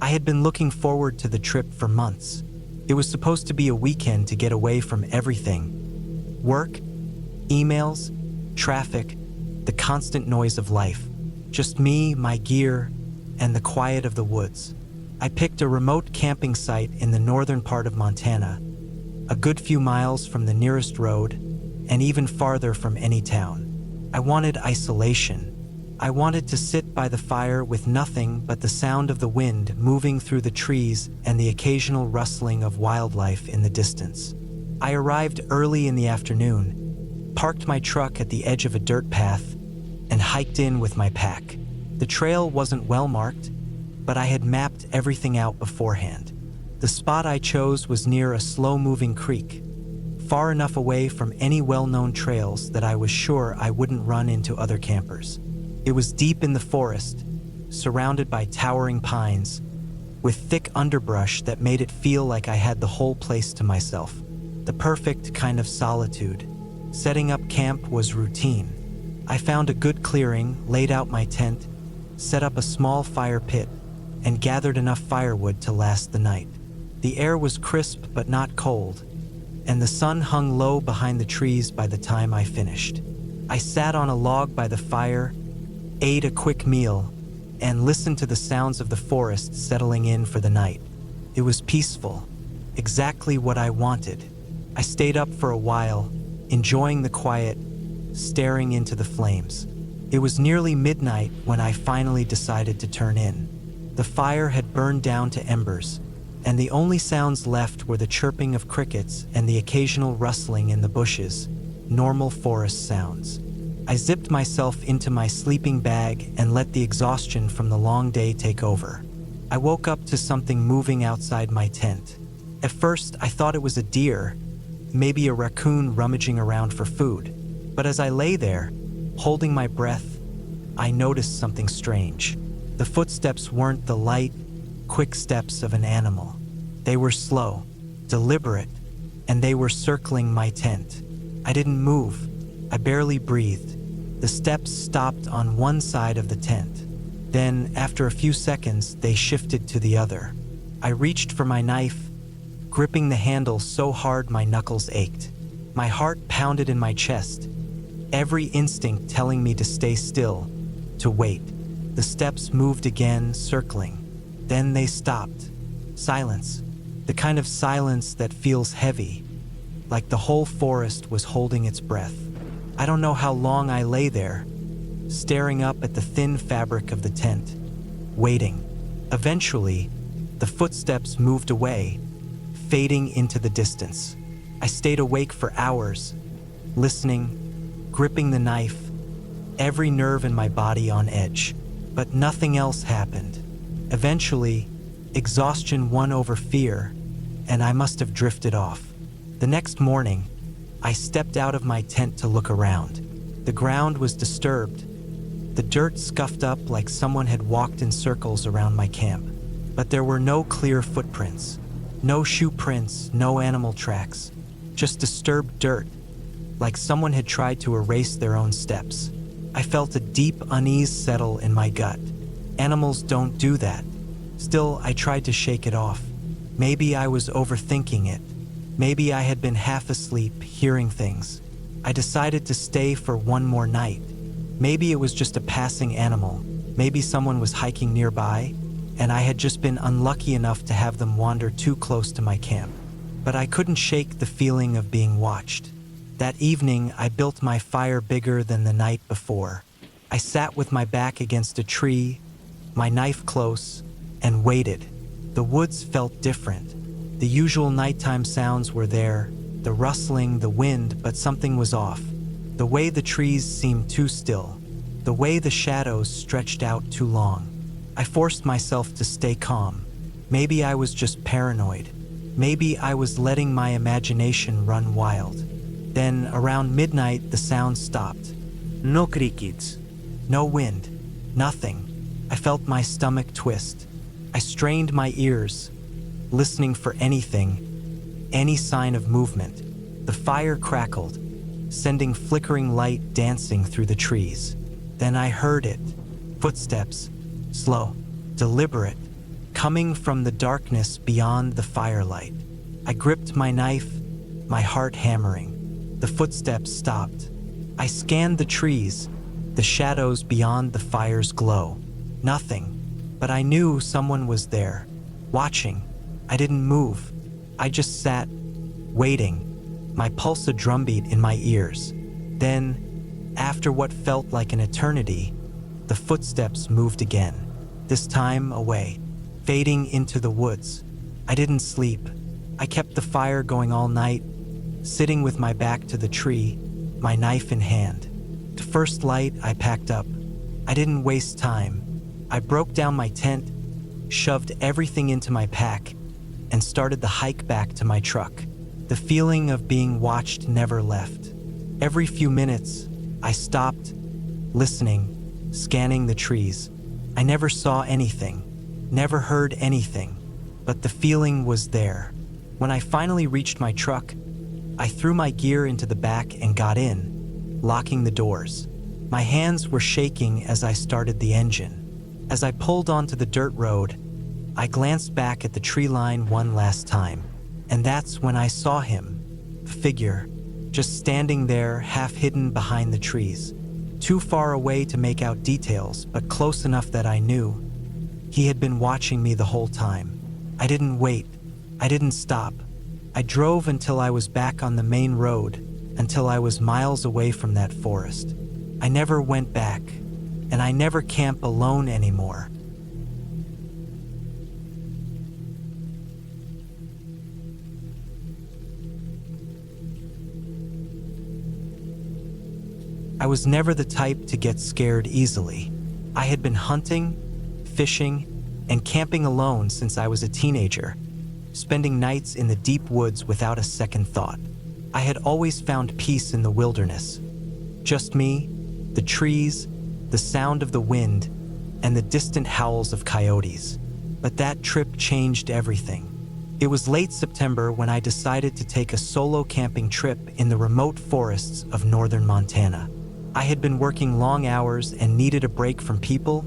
I had been looking forward to the trip for months. It was supposed to be a weekend to get away from everything. Work, emails, traffic, the constant noise of life. Just me, my gear, and the quiet of the woods. I picked a remote camping site in the northern part of Montana, a good few miles from the nearest road, and even farther from any town. I wanted isolation. I wanted to sit by the fire with nothing but the sound of the wind moving through the trees and the occasional rustling of wildlife in the distance. I arrived early in the afternoon, parked my truck at the edge of a dirt path, and hiked in with my pack. The trail wasn't well marked, but I had mapped everything out beforehand. The spot I chose was near a slow-moving creek, far enough away from any well-known trails that I was sure I wouldn't run into other campers. It was deep in the forest, surrounded by towering pines, with thick underbrush that made it feel like I had the whole place to myself. The perfect kind of solitude. Setting up camp was routine. I found a good clearing, laid out my tent, set up a small fire pit, and gathered enough firewood to last the night. The air was crisp but not cold, and the sun hung low behind the trees by the time I finished. I sat on a log by the fire, ate a quick meal, and listened to the sounds of the forest settling in for the night. It was peaceful, exactly what I wanted. I stayed up for a while, enjoying the quiet, staring into the flames. It was nearly midnight when I finally decided to turn in. The fire had burned down to embers, and the only sounds left were the chirping of crickets and the occasional rustling in the bushes, normal forest sounds. I zipped myself into my sleeping bag and let the exhaustion from the long day take over. I woke up to something moving outside my tent. At first, I thought it was a deer, maybe a raccoon rummaging around for food. But as I lay there, holding my breath, I noticed something strange. The footsteps weren't the light, quick steps of an animal. They were slow, deliberate, and they were circling my tent. I didn't move. I barely breathed. The steps stopped on one side of the tent. Then, after a few seconds, they shifted to the other. I reached for my knife, gripping the handle so hard my knuckles ached. My heart pounded in my chest, every instinct telling me to stay still, to wait. The steps moved again, circling. Then they stopped. Silence. The kind of silence that feels heavy, like the whole forest was holding its breath. I don't know how long I lay there, staring up at the thin fabric of the tent, waiting. Eventually, the footsteps moved away, fading into the distance. I stayed awake for hours, listening, gripping the knife, every nerve in my body on edge. But nothing else happened. Eventually, exhaustion won over fear, and I must have drifted off. The next morning, I stepped out of my tent to look around. The ground was disturbed, the dirt scuffed up like someone had walked in circles around my camp. But there were no clear footprints, no shoe prints, no animal tracks, just disturbed dirt, like someone had tried to erase their own steps. I felt a deep unease settle in my gut. Animals don't do that. Still, I tried to shake it off. Maybe I was overthinking it. Maybe I had been half asleep, hearing things. I decided to stay for one more night. Maybe it was just a passing animal. Maybe someone was hiking nearby, and I had just been unlucky enough to have them wander too close to my camp. But I couldn't shake the feeling of being watched. That evening, I built my fire bigger than the night before. I sat with my back against a tree, my knife close, and waited. The woods felt different. The usual nighttime sounds were there, the rustling, the wind, but something was off. The way the trees seemed too still, the way the shadows stretched out too long. I forced myself to stay calm. Maybe I was just paranoid. Maybe I was letting my imagination run wild. Then, around midnight, the sound stopped. No crickets. No wind. Nothing. I felt my stomach twist. I strained my ears, listening for anything, any sign of movement. The fire crackled, sending flickering light dancing through the trees. Then I heard it. Footsteps. Slow. Deliberate. coming from the darkness beyond the firelight. I gripped my knife, my heart hammering. The footsteps stopped. I scanned the trees, the shadows beyond the fire's glow. Nothing, but I knew someone was there, watching. I didn't move. I just sat, waiting, my pulse a drumbeat in my ears. Then, after what felt like an eternity, the footsteps moved again, this time away, fading into the woods. I didn't sleep. I kept the fire going all night, sitting with my back to the tree, my knife in hand. To first light, I packed up. I didn't waste time. I broke down my tent, shoved everything into my pack, and started the hike back to my truck. The feeling of being watched never left. Every few minutes, I stopped, listening, scanning the trees. I never saw anything, never heard anything, but the feeling was there. When I finally reached my truck, I threw my gear into the back and got in, locking the doors. My hands were shaking as I started the engine. As I pulled onto the dirt road, I glanced back at the tree line one last time, and that's when I saw him, a figure, just standing there, half hidden behind the trees. Too far away to make out details, but close enough that I knew he had been watching me the whole time. I didn't wait. I didn't stop. I drove until I was back on the main road, until I was miles away from that forest. I never went back, and I never camp alone anymore. I was never the type to get scared easily. I had been hunting, fishing, and camping alone since I was a teenager, spending nights in the deep woods without a second thought. I had always found peace in the wilderness. Just me, the trees, the sound of the wind, and the distant howls of coyotes. But that trip changed everything. It was late September when I decided to take a solo camping trip in the remote forests of northern Montana. I had been working long hours and needed a break from people,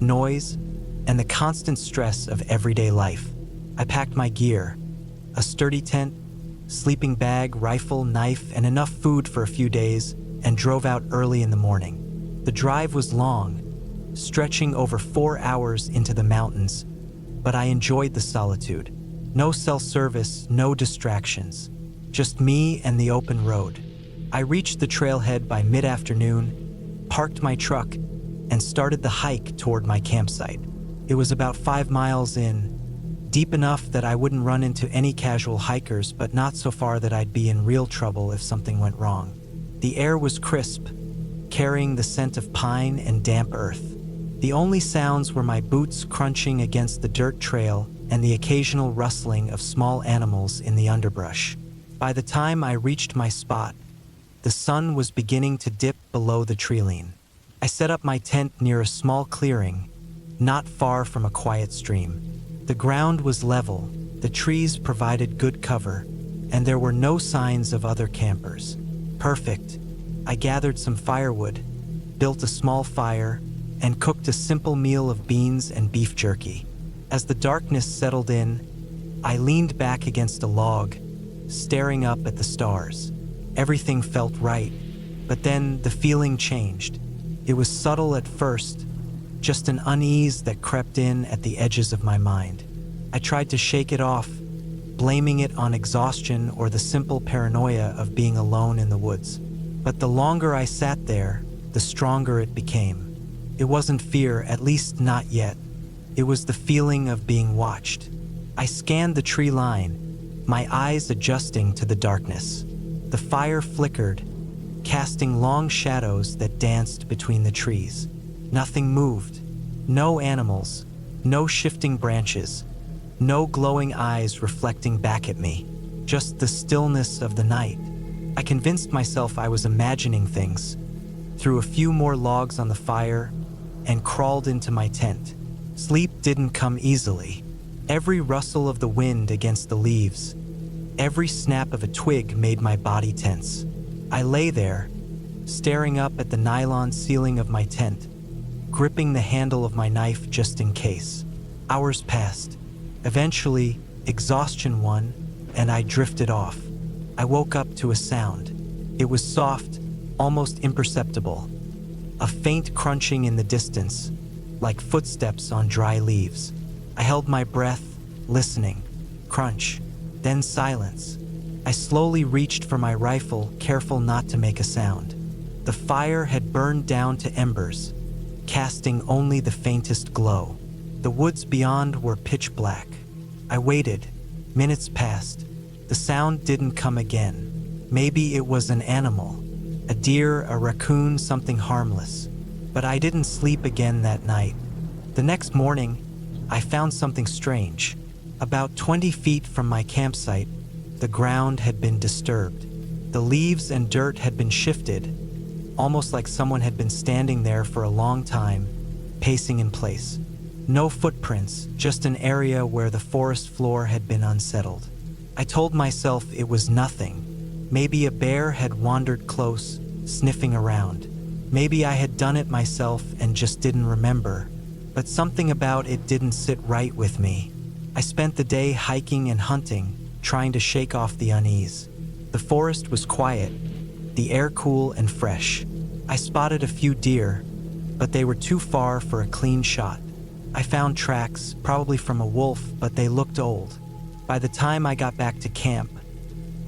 noise, and the constant stress of everyday life. I packed my gear, a sturdy tent, sleeping bag, rifle, knife, and enough food for a few days, and drove out early in the morning. The drive was long, stretching over 4 hours into the mountains, but I enjoyed the solitude. No cell service, no distractions, just me and the open road. I reached the trailhead by mid-afternoon, parked my truck, and started the hike toward my campsite. It was about 5 miles in, deep enough that I wouldn't run into any casual hikers, but not so far that I'd be in real trouble if something went wrong. The air was crisp, carrying the scent of pine and damp earth. The only sounds were my boots crunching against the dirt trail and the occasional rustling of small animals in the underbrush. By the time I reached my spot, the sun was beginning to dip below the treeline. I set up my tent near a small clearing, not far from a quiet stream. The ground was level, the trees provided good cover, and there were no signs of other campers. Perfect. I gathered some firewood, built a small fire, and cooked a simple meal of beans and beef jerky. As the darkness settled in, I leaned back against a log, staring up at the stars. Everything felt right, but then the feeling changed. It was subtle at first, just an unease that crept in at the edges of my mind. I tried to shake it off, blaming it on exhaustion or the simple paranoia of being alone in the woods. But the longer I sat there, the stronger it became. It wasn't fear, at least not yet. It was the feeling of being watched. I scanned the tree line, my eyes adjusting to the darkness. The fire flickered, casting long shadows that danced between the trees. Nothing moved. No animals, no shifting branches, no glowing eyes reflecting back at me. Just the stillness of the night. I convinced myself I was imagining things, threw a few more logs on the fire, and crawled into my tent. Sleep didn't come easily. Every rustle of the wind against the leaves, every snap of a twig made my body tense. I lay there, staring up at the nylon ceiling of my tent, gripping the handle of my knife just in case. Hours passed. Eventually, exhaustion won, and I drifted off. I woke up to a sound. It was soft, almost imperceptible. A faint crunching in the distance, like footsteps on dry leaves. I held my breath, listening. Crunch, then silence. I slowly reached for my rifle, careful not to make a sound. The fire had burned down to embers, casting only the faintest glow. The woods beyond were pitch black. I waited. Minutes passed. The sound didn't come again. Maybe it was an animal. A deer, a raccoon, something harmless. But I didn't sleep again that night. The next morning, I found something strange. About 20 feet from my campsite, the ground had been disturbed. The leaves and dirt had been shifted, almost like someone had been standing there for a long time, pacing in place. No footprints, just an area where the forest floor had been unsettled. I told myself it was nothing. Maybe a bear had wandered close, sniffing around. Maybe I had done it myself and just didn't remember. But something about it didn't sit right with me. I spent the day hiking and hunting, trying to shake off the unease. The forest was quiet, the air cool and fresh. I spotted a few deer, but they were too far for a clean shot. I found tracks, probably from a wolf, but they looked old. By the time I got back to camp,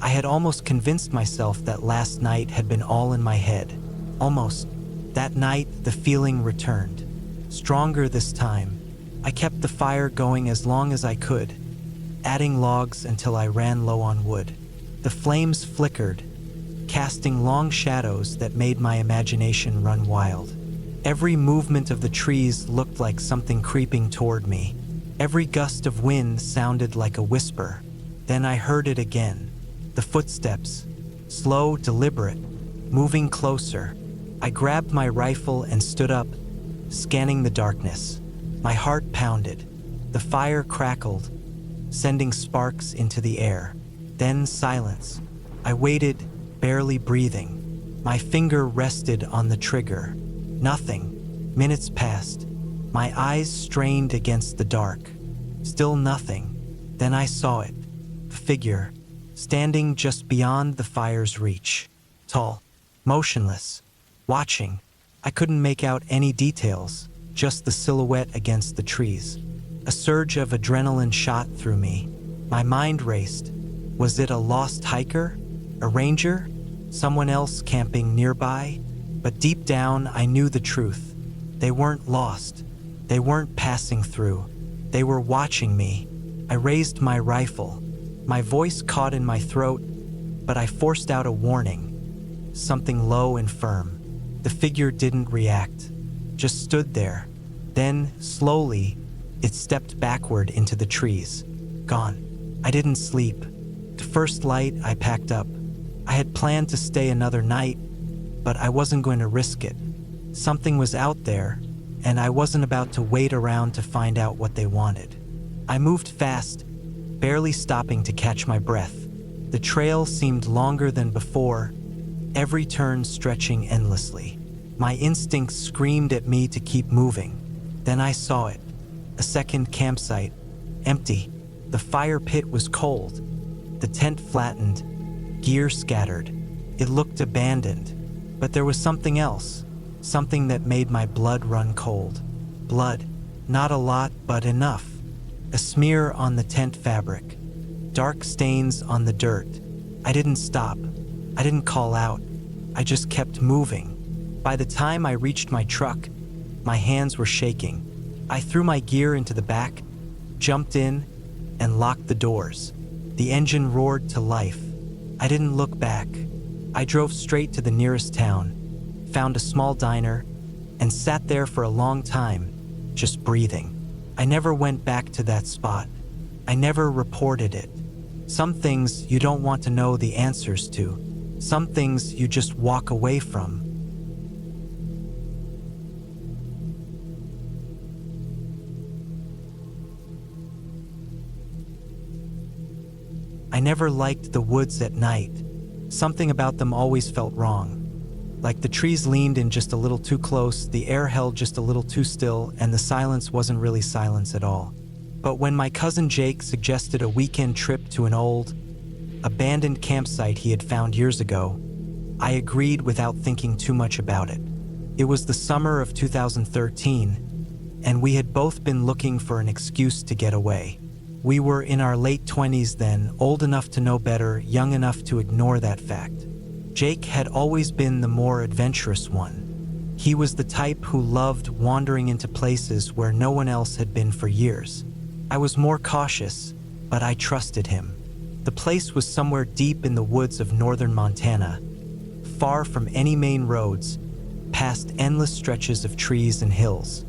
I had almost convinced myself that last night had been all in my head. Almost. That night, the feeling returned. Stronger this time. I kept the fire going as long as I could, adding logs until I ran low on wood. The flames flickered, casting long shadows that made my imagination run wild. Every movement of the trees looked like something creeping toward me. Every gust of wind sounded like a whisper. Then I heard it again. The footsteps, slow, deliberate, moving closer. I grabbed my rifle and stood up, scanning the darkness. My heart pounded. The fire crackled, sending sparks into the air. Then silence. I waited, barely breathing. My finger rested on the trigger. Nothing. Minutes passed. My eyes strained against the dark. Still nothing. Then I saw it. A figure, standing just beyond the fire's reach. Tall, motionless, watching. I couldn't make out any details, just the silhouette against the trees. A surge of adrenaline shot through me. My mind raced. Was it a lost hiker? A ranger? Someone else camping nearby? But deep down, I knew the truth. They weren't lost. They weren't passing through. They were watching me. I raised my rifle. My voice caught in my throat, but I forced out a warning. Something low and firm. The figure didn't react, just stood there. Then, slowly, it stepped backward into the trees. Gone. I didn't sleep. To first light, I packed up. I had planned to stay another night, but I wasn't going to risk it. Something was out there, and I wasn't about to wait around to find out what they wanted. I moved fast, barely stopping to catch my breath. The trail seemed longer than before, every turn stretching endlessly. My instincts screamed at me to keep moving. Then I saw it. A second campsite, empty. The fire pit was cold. The tent flattened, gear scattered. It looked abandoned. But there was something else, something that made my blood run cold. Blood. Not a lot, but enough. A smear on the tent fabric. Dark stains on the dirt. I didn't stop. I didn't call out. I just kept moving. By the time I reached my truck, my hands were shaking. I threw my gear into the back, jumped in, and locked the doors. The engine roared to life. I didn't look back. I drove straight to the nearest town, found a small diner, and sat there for a long time, just breathing. I never went back to that spot. I never reported it. Some things you don't want to know the answers to. Some things you just walk away from. I never liked the woods at night. Something about them always felt wrong. Like the trees leaned in just a little too close, the air held just a little too still, and the silence wasn't really silence at all. But when my cousin Jake suggested a weekend trip to an old, abandoned campsite he had found years ago, I agreed without thinking too much about it. It was the summer of 2013, and we had both been looking for an excuse to get away. We were in our late 20s then, old enough to know better, young enough to ignore that fact. Jake had always been the more adventurous one. He was the type who loved wandering into places where no one else had been for years. I was more cautious, but I trusted him. The place was somewhere deep in the woods of northern Montana, far from any main roads, past endless stretches of trees and hills.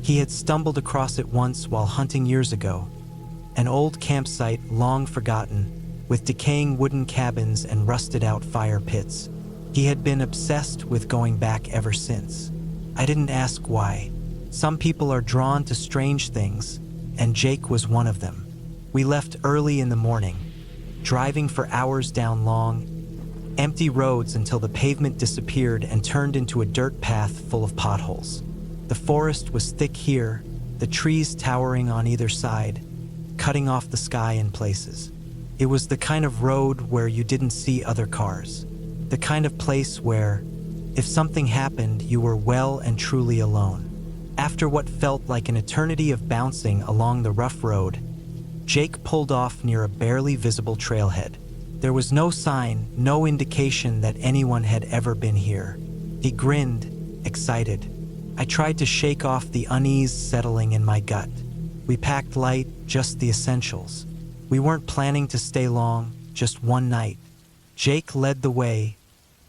He had stumbled across it once while hunting years ago, an old campsite long forgotten, with decaying wooden cabins and rusted-out fire pits. He had been obsessed with going back ever since. I didn't ask why. Some people are drawn to strange things, and Jake was one of them. We left early in the morning, driving for hours down long, empty roads until the pavement disappeared and turned into a dirt path full of potholes. The forest was thick here, the trees towering on either side, cutting off the sky in places. It was the kind of road where you didn't see other cars. The kind of place where, if something happened, you were well and truly alone. After what felt like an eternity of bouncing along the rough road, Jake pulled off near a barely visible trailhead. There was no sign, no indication that anyone had ever been here. He grinned, excited. I tried to shake off the unease settling in my gut. We packed light, just the essentials. We weren't planning to stay long, just one night. Jake led the way,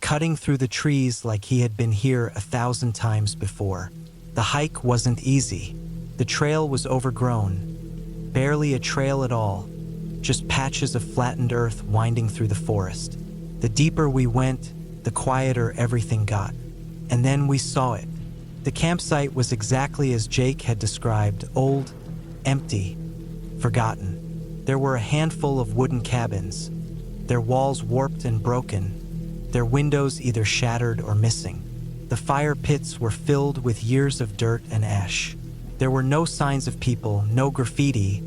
cutting through the trees like he had been here 1,000 times before. The hike wasn't easy. The trail was overgrown, barely a trail at all, just patches of flattened earth winding through the forest. The deeper we went, the quieter everything got. And then we saw it. The campsite was exactly as Jake had described, old, empty, forgotten. There were a handful of wooden cabins, their walls warped and broken, their windows either shattered or missing. The fire pits were filled with years of dirt and ash. There were no signs of people, no graffiti,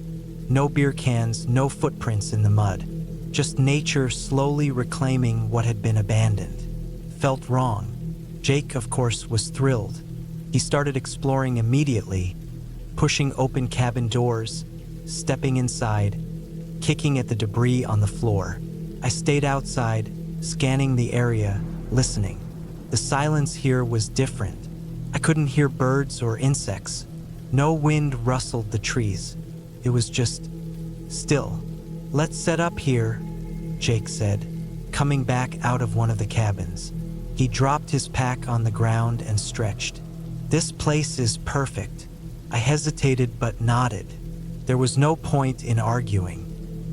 no beer cans, no footprints in the mud. Just nature slowly reclaiming what had been abandoned. Felt wrong. Jake, of course, was thrilled. He started exploring immediately, pushing open cabin doors, stepping inside, kicking at the debris on the floor. I stayed outside, scanning the area, listening. The silence here was different. I couldn't hear birds or insects. No wind rustled the trees. It was just still. "Let's set up here," Jake said, coming back out of one of the cabins. He dropped his pack on the ground and stretched. "This place is perfect." I hesitated but nodded. There was no point in arguing.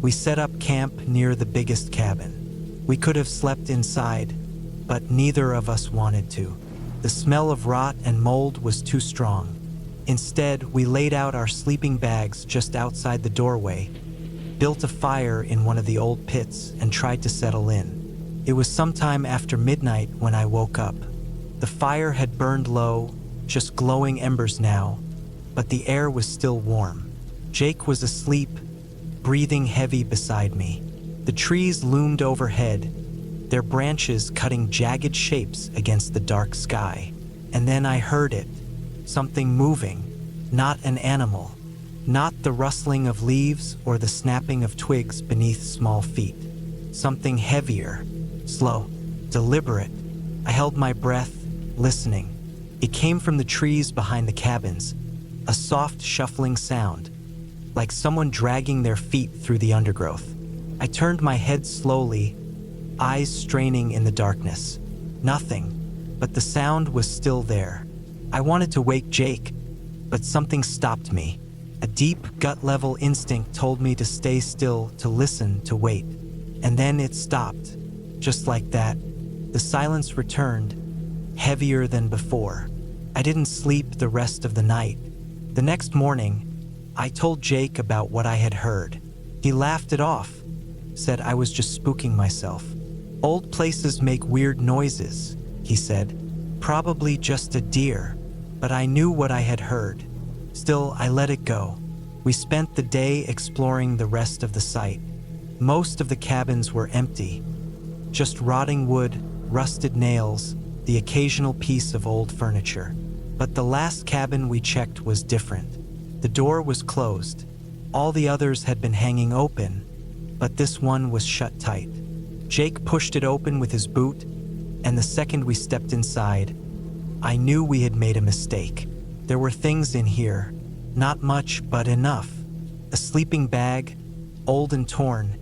We set up camp near the biggest cabin. We could have slept inside, but neither of us wanted to. The smell of rot and mold was too strong. Instead, we laid out our sleeping bags just outside the doorway, built a fire in one of the old pits, and tried to settle in. It was sometime after midnight when I woke up. The fire had burned low, just glowing embers now, but the air was still warm. Jake was asleep, breathing heavy beside me. The trees loomed overhead, their branches cutting jagged shapes against the dark sky. And then I heard it, something moving, not an animal, not the rustling of leaves or the snapping of twigs beneath small feet. Something heavier, slow, deliberate. I held my breath, listening. It came from the trees behind the cabins, a soft shuffling sound, like someone dragging their feet through the undergrowth. I turned my head slowly, eyes straining in the darkness. Nothing, but the sound was still there. I wanted to wake Jake, but something stopped me. A deep, gut-level instinct told me to stay still, to listen, to wait. And then it stopped, just like that. The silence returned, heavier than before. I didn't sleep the rest of the night. The next morning, I told Jake about what I had heard. He laughed it off, said I was just spooking myself. "Old places make weird noises," he said. "Probably just a deer." But I knew what I had heard. Still, I let it go. We spent the day exploring the rest of the site. Most of the cabins were empty. Just rotting wood, rusted nails, the occasional piece of old furniture. But the last cabin we checked was different. The door was closed. All the others had been hanging open, but this one was shut tight. Jake pushed it open with his boot, and the second we stepped inside, I knew we had made a mistake. There were things in here, not much, but enough. A sleeping bag, old and torn,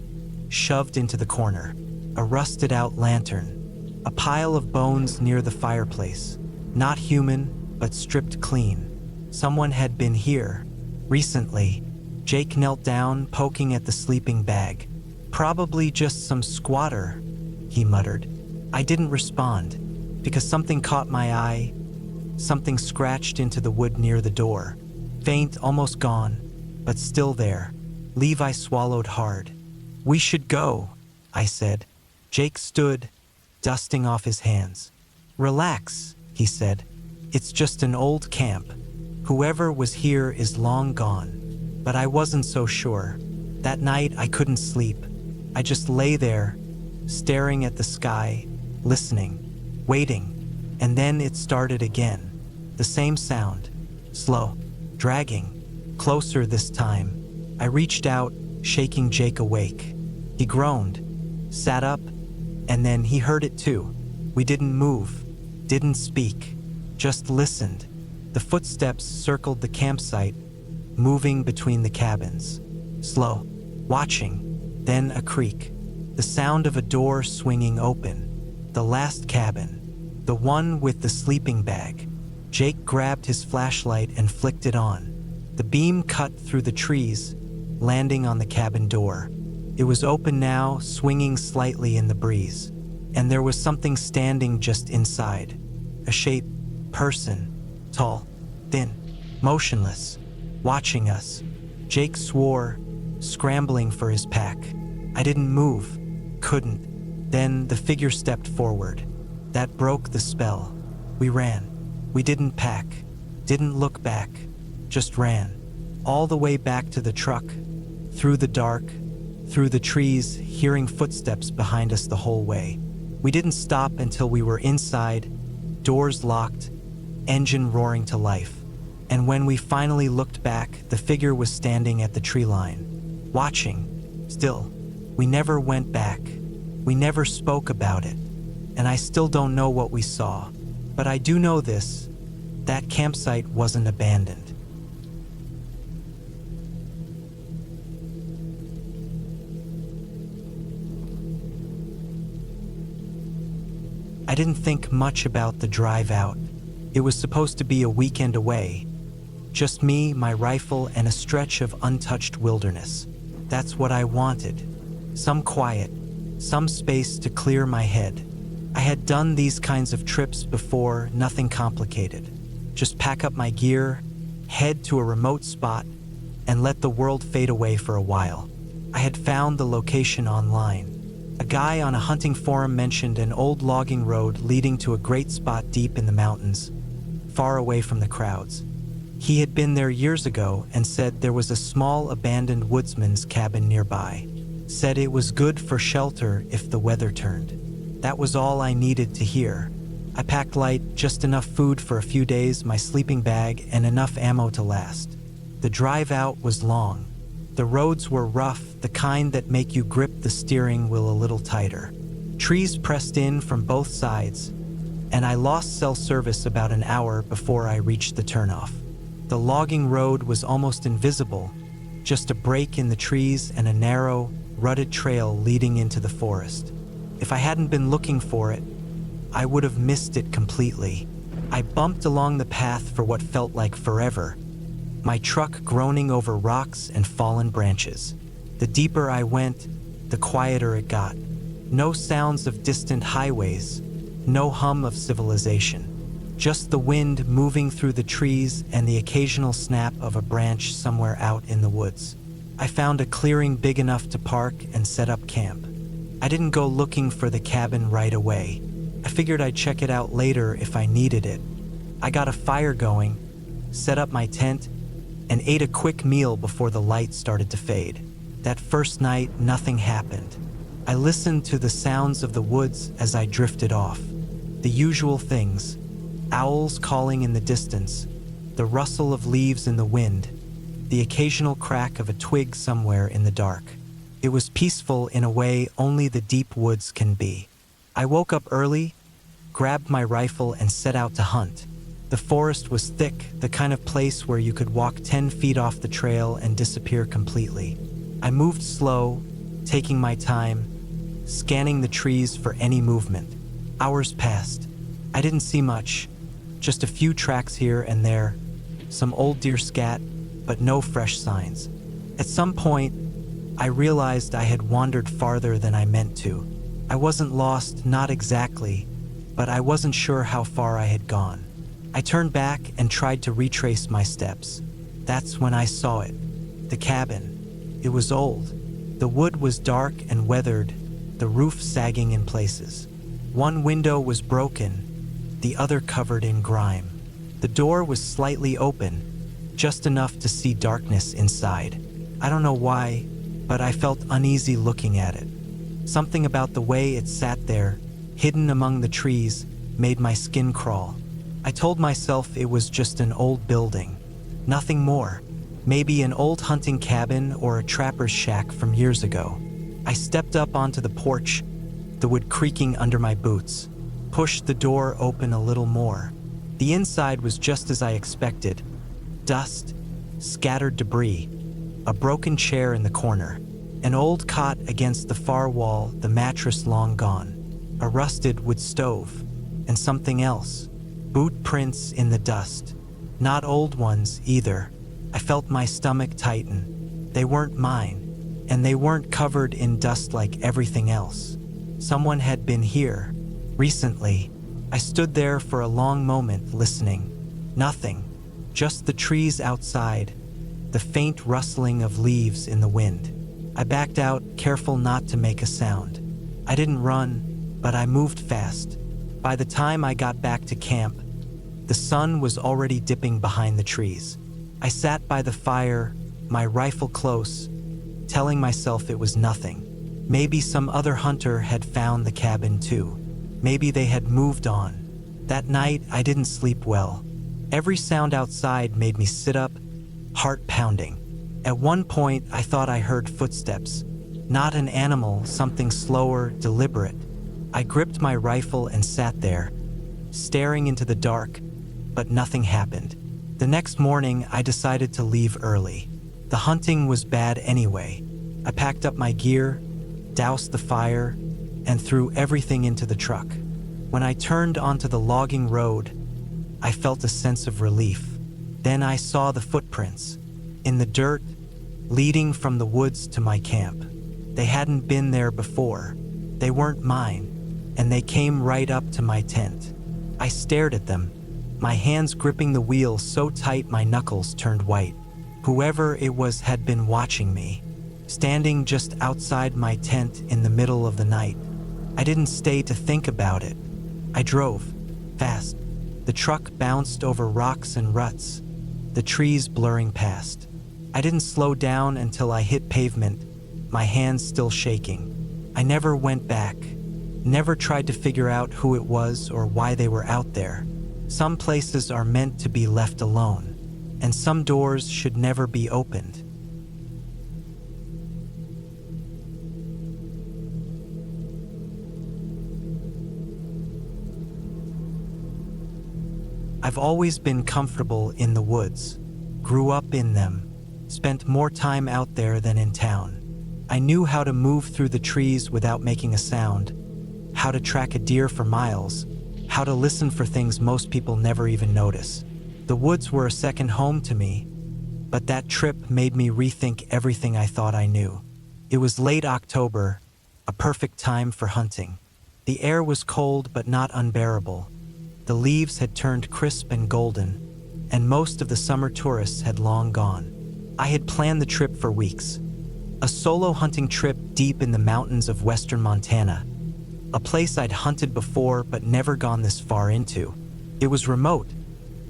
shoved into the corner. A rusted-out lantern. A pile of bones near the fireplace. Not human, but stripped clean. Someone had been here. Recently. Jake knelt down, poking at the sleeping bag. Probably just some squatter, he muttered. I didn't respond, because something caught my eye. Something scratched into the wood near the door. Faint, almost gone, but still there. Levi swallowed hard. We should go, I said. Jake stood, dusting off his hands. Relax, he said. It's just an old camp. Whoever was here is long gone. But I wasn't so sure. That night I couldn't sleep. I just lay there, staring at the sky, listening, waiting, and then it started again. The same sound, slow, dragging, closer this time. I reached out, shaking Jake awake. He groaned, sat up, and then he heard it too. We didn't move, didn't speak, just listened. The footsteps circled the campsite, moving between the cabins. Slow, watching, then a creak. The sound of a door swinging open. The last cabin, the one with the sleeping bag. Jake grabbed his flashlight and flicked it on. The beam cut through the trees, landing on the cabin door. It was open now, swinging slightly in the breeze. And there was something standing just inside. A shape, person, tall, thin, motionless, watching us. Jake swore, scrambling for his pack. I didn't move, couldn't. Then the figure stepped forward. That broke the spell. We ran. We didn't pack, didn't look back, just ran. All the way back to the truck, through the dark, through the trees, hearing footsteps behind us the whole way. We didn't stop until we were inside, doors locked, engine roaring to life. And when we finally looked back, the figure was standing at the tree line, watching, still. We never went back. We never spoke about it. And I still don't know what we saw. But I do know this, that campsite wasn't abandoned. I didn't think much about the drive out. It was supposed to be a weekend away. Just me, my rifle, and a stretch of untouched wilderness. That's what I wanted. Some quiet, some space to clear my head. I had done these kinds of trips before, nothing complicated. Just pack up my gear, head to a remote spot, and let the world fade away for a while. I had found the location online. A guy on a hunting forum mentioned an old logging road leading to a great spot deep in the mountains, far away from the crowds. He had been there years ago and said there was a small abandoned woodsman's cabin nearby. Said it was good for shelter if the weather turned. That was all I needed to hear. I packed light, just enough food for a few days, my sleeping bag, and enough ammo to last. The drive out was long. The roads were rough, the kind that make you grip the steering wheel a little tighter. Trees pressed in from both sides, and I lost cell service about an hour before I reached the turnoff. The logging road was almost invisible, just a break in the trees and a narrow, rutted trail leading into the forest. If I hadn't been looking for it, I would have missed it completely. I bumped along the path for what felt like forever, my truck groaning over rocks and fallen branches. The deeper I went, the quieter it got. No sounds of distant highways, no hum of civilization. Just the wind moving through the trees and the occasional snap of a branch somewhere out in the woods. I found a clearing big enough to park and set up camp. I didn't go looking for the cabin right away. I figured I'd check it out later if I needed it. I got a fire going, set up my tent, and ate a quick meal before the light started to fade. That first night, nothing happened. I listened to the sounds of the woods as I drifted off. The usual things: owls calling in the distance, the rustle of leaves in the wind, the occasional crack of a twig somewhere in the dark. It was peaceful in a way only the deep woods can be. I woke up early, grabbed my rifle, and set out to hunt. The forest was thick, the kind of place where you could walk 10 feet off the trail and disappear completely. I moved slow, taking my time, scanning the trees for any movement. Hours passed. I didn't see much, just a few tracks here and there, some old deer scat, but no fresh signs. At some point, I realized I had wandered farther than I meant to. I wasn't lost, not exactly, but I wasn't sure how far I had gone. I turned back and tried to retrace my steps. That's when I saw it. The cabin. It was old. The wood was dark and weathered, the roof sagging in places. One window was broken, the other covered in grime. The door was slightly open, just enough to see darkness inside. I don't know why, but I felt uneasy looking at it. Something about the way it sat there, hidden among the trees, made my skin crawl. I told myself it was just an old building, nothing more. Maybe an old hunting cabin or a trapper's shack from years ago. I stepped up onto the porch, the wood creaking under my boots, pushed the door open a little more. The inside was just as I expected. Dust, scattered debris, a broken chair in the corner, an old cot against the far wall, the mattress long gone, a rusted wood stove, and something else. Boot prints in the dust. Not old ones either. I felt my stomach tighten. They weren't mine, and they weren't covered in dust like everything else. Someone had been here, recently. I stood there for a long moment listening. Nothing, just the trees outside, the faint rustling of leaves in the wind. I backed out, careful not to make a sound. I didn't run, but I moved fast. By the time I got back to camp, the sun was already dipping behind the trees. I sat by the fire, my rifle close, telling myself it was nothing. Maybe some other hunter had found the cabin too. Maybe they had moved on. That night, I didn't sleep well. Every sound outside made me sit up, heart pounding. At one point, I thought I heard footsteps. Not an animal, something slower, deliberate. I gripped my rifle and sat there, staring into the dark, but nothing happened. The next morning, I decided to leave early. The hunting was bad anyway. I packed up my gear, doused the fire, and threw everything into the truck. When I turned onto the logging road, I felt a sense of relief. Then I saw the footprints, in the dirt, leading from the woods to my camp. They hadn't been there before. They weren't mine, and they came right up to my tent. I stared at them, my hands gripping the wheel so tight my knuckles turned white. Whoever it was had been watching me, standing just outside my tent in the middle of the night. I didn't stay to think about it. I drove, fast. The truck bounced over rocks and ruts, the trees blurring past. I didn't slow down until I hit pavement, my hands still shaking. I never went back, never tried to figure out who it was or why they were out there. Some places are meant to be left alone, and some doors should never be opened. I've always been comfortable in the woods, grew up in them, spent more time out there than in town. I knew how to move through the trees without making a sound, how to track a deer for miles, how to listen for things most people never even notice. The woods were a second home to me, but that trip made me rethink everything I thought I knew. It was late October, a perfect time for hunting. The air was cold but not unbearable. The leaves had turned crisp and golden, and most of the summer tourists had long gone. I had planned the trip for weeks. A solo hunting trip deep in the mountains of western Montana, a place I'd hunted before but never gone this far into. It was remote,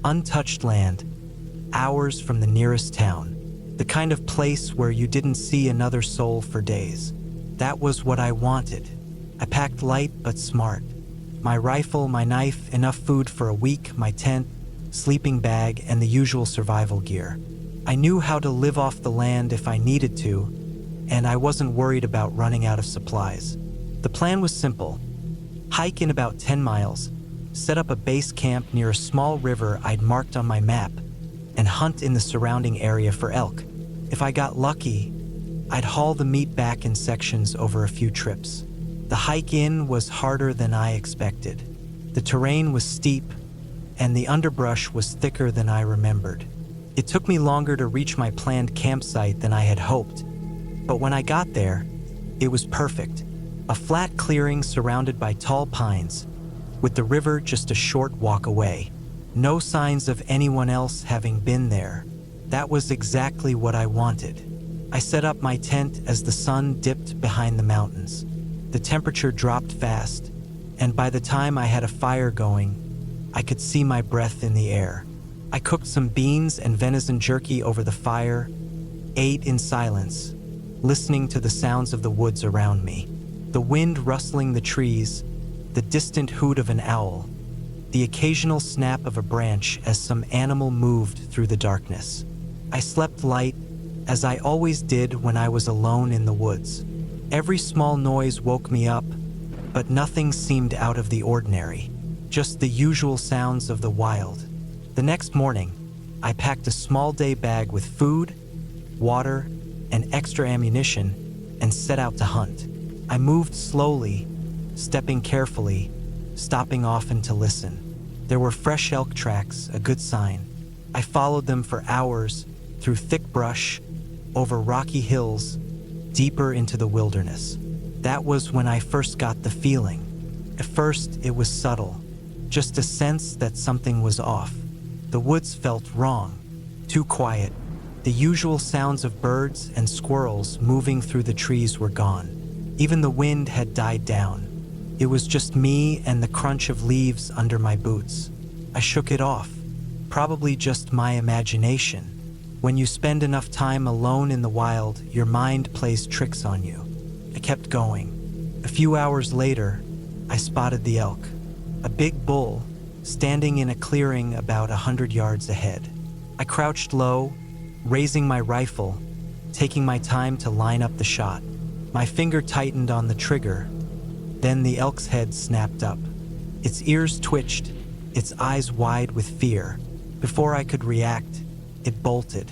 untouched land, hours from the nearest town, the kind of place where you didn't see another soul for days. That was what I wanted. I packed light but smart. My rifle, my knife, enough food for a week, my tent, sleeping bag, and the usual survival gear. I knew how to live off the land if I needed to, and I wasn't worried about running out of supplies. The plan was simple. Hike in about 10 miles, set up a base camp near a small river I'd marked on my map, and hunt in the surrounding area for elk. If I got lucky, I'd haul the meat back in sections over a few trips. The hike in was harder than I expected. The terrain was steep, and the underbrush was thicker than I remembered. It took me longer to reach my planned campsite than I had hoped, but when I got there, it was perfect. A flat clearing surrounded by tall pines, with the river just a short walk away. No signs of anyone else having been there. That was exactly what I wanted. I set up my tent as the sun dipped behind the mountains. The temperature dropped fast, and by the time I had a fire going, I could see my breath in the air. I cooked some beans and venison jerky over the fire, ate in silence, listening to the sounds of the woods around me. The wind rustling the trees, the distant hoot of an owl, the occasional snap of a branch as some animal moved through the darkness. I slept light, as I always did when I was alone in the woods. Every small noise woke me up, but nothing seemed out of the ordinary, just the usual sounds of the wild. The next morning, I packed a small day bag with food, water, and extra ammunition and set out to hunt. I moved slowly, stepping carefully, stopping often to listen. There were fresh elk tracks, a good sign. I followed them for hours, through thick brush, over rocky hills, deeper into the wilderness. That was when I first got the feeling. At first, it was subtle, just a sense that something was off. The woods felt wrong, too quiet. The usual sounds of birds and squirrels moving through the trees were gone. Even the wind had died down. It was just me and the crunch of leaves under my boots. I shook it off, probably just my imagination. When you spend enough time alone in the wild, your mind plays tricks on you. I kept going. A few hours later, I spotted the elk, a big bull, standing in a clearing about 100 yards ahead. I crouched low, raising my rifle, taking my time to line up the shot. My finger tightened on the trigger. Then the elk's head snapped up. Its ears twitched, its eyes wide with fear. Before I could react, it bolted,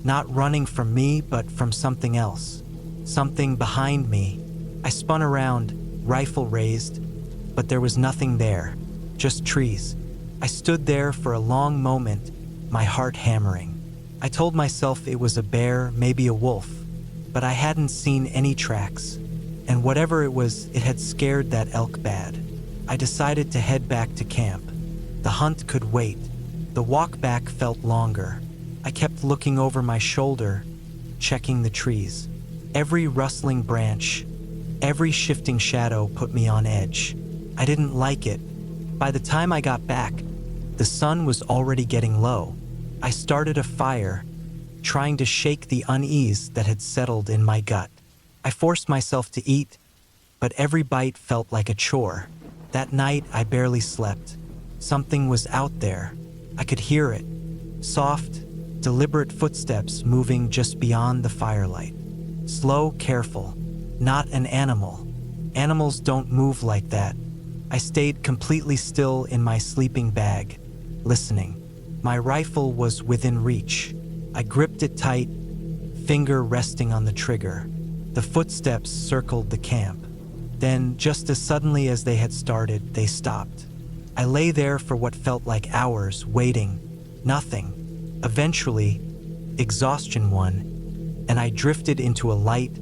not running from me, but from something else. Something behind me. I spun around, rifle raised, but there was nothing there, just trees. I stood there for a long moment, my heart hammering. I told myself it was a bear, maybe a wolf, but I hadn't seen any tracks, and whatever it was, it had scared that elk bad. I decided to head back to camp. The hunt could wait. The walk back felt longer. I kept looking over my shoulder, checking the trees. Every rustling branch, every shifting shadow put me on edge. I didn't like it. By the time I got back, the sun was already getting low. I started a fire, trying to shake the unease that had settled in my gut. I forced myself to eat, but every bite felt like a chore. That night, I barely slept. Something was out there. I could hear it. Soft, deliberate footsteps moving just beyond the firelight. Slow, careful. Not an animal. Animals don't move like that. I stayed completely still in my sleeping bag, listening. My rifle was within reach. I gripped it tight, finger resting on the trigger. The footsteps circled the camp. Then, just as suddenly as they had started, they stopped. I lay there for what felt like hours, waiting. Nothing. Eventually, exhaustion won, and I drifted into a light,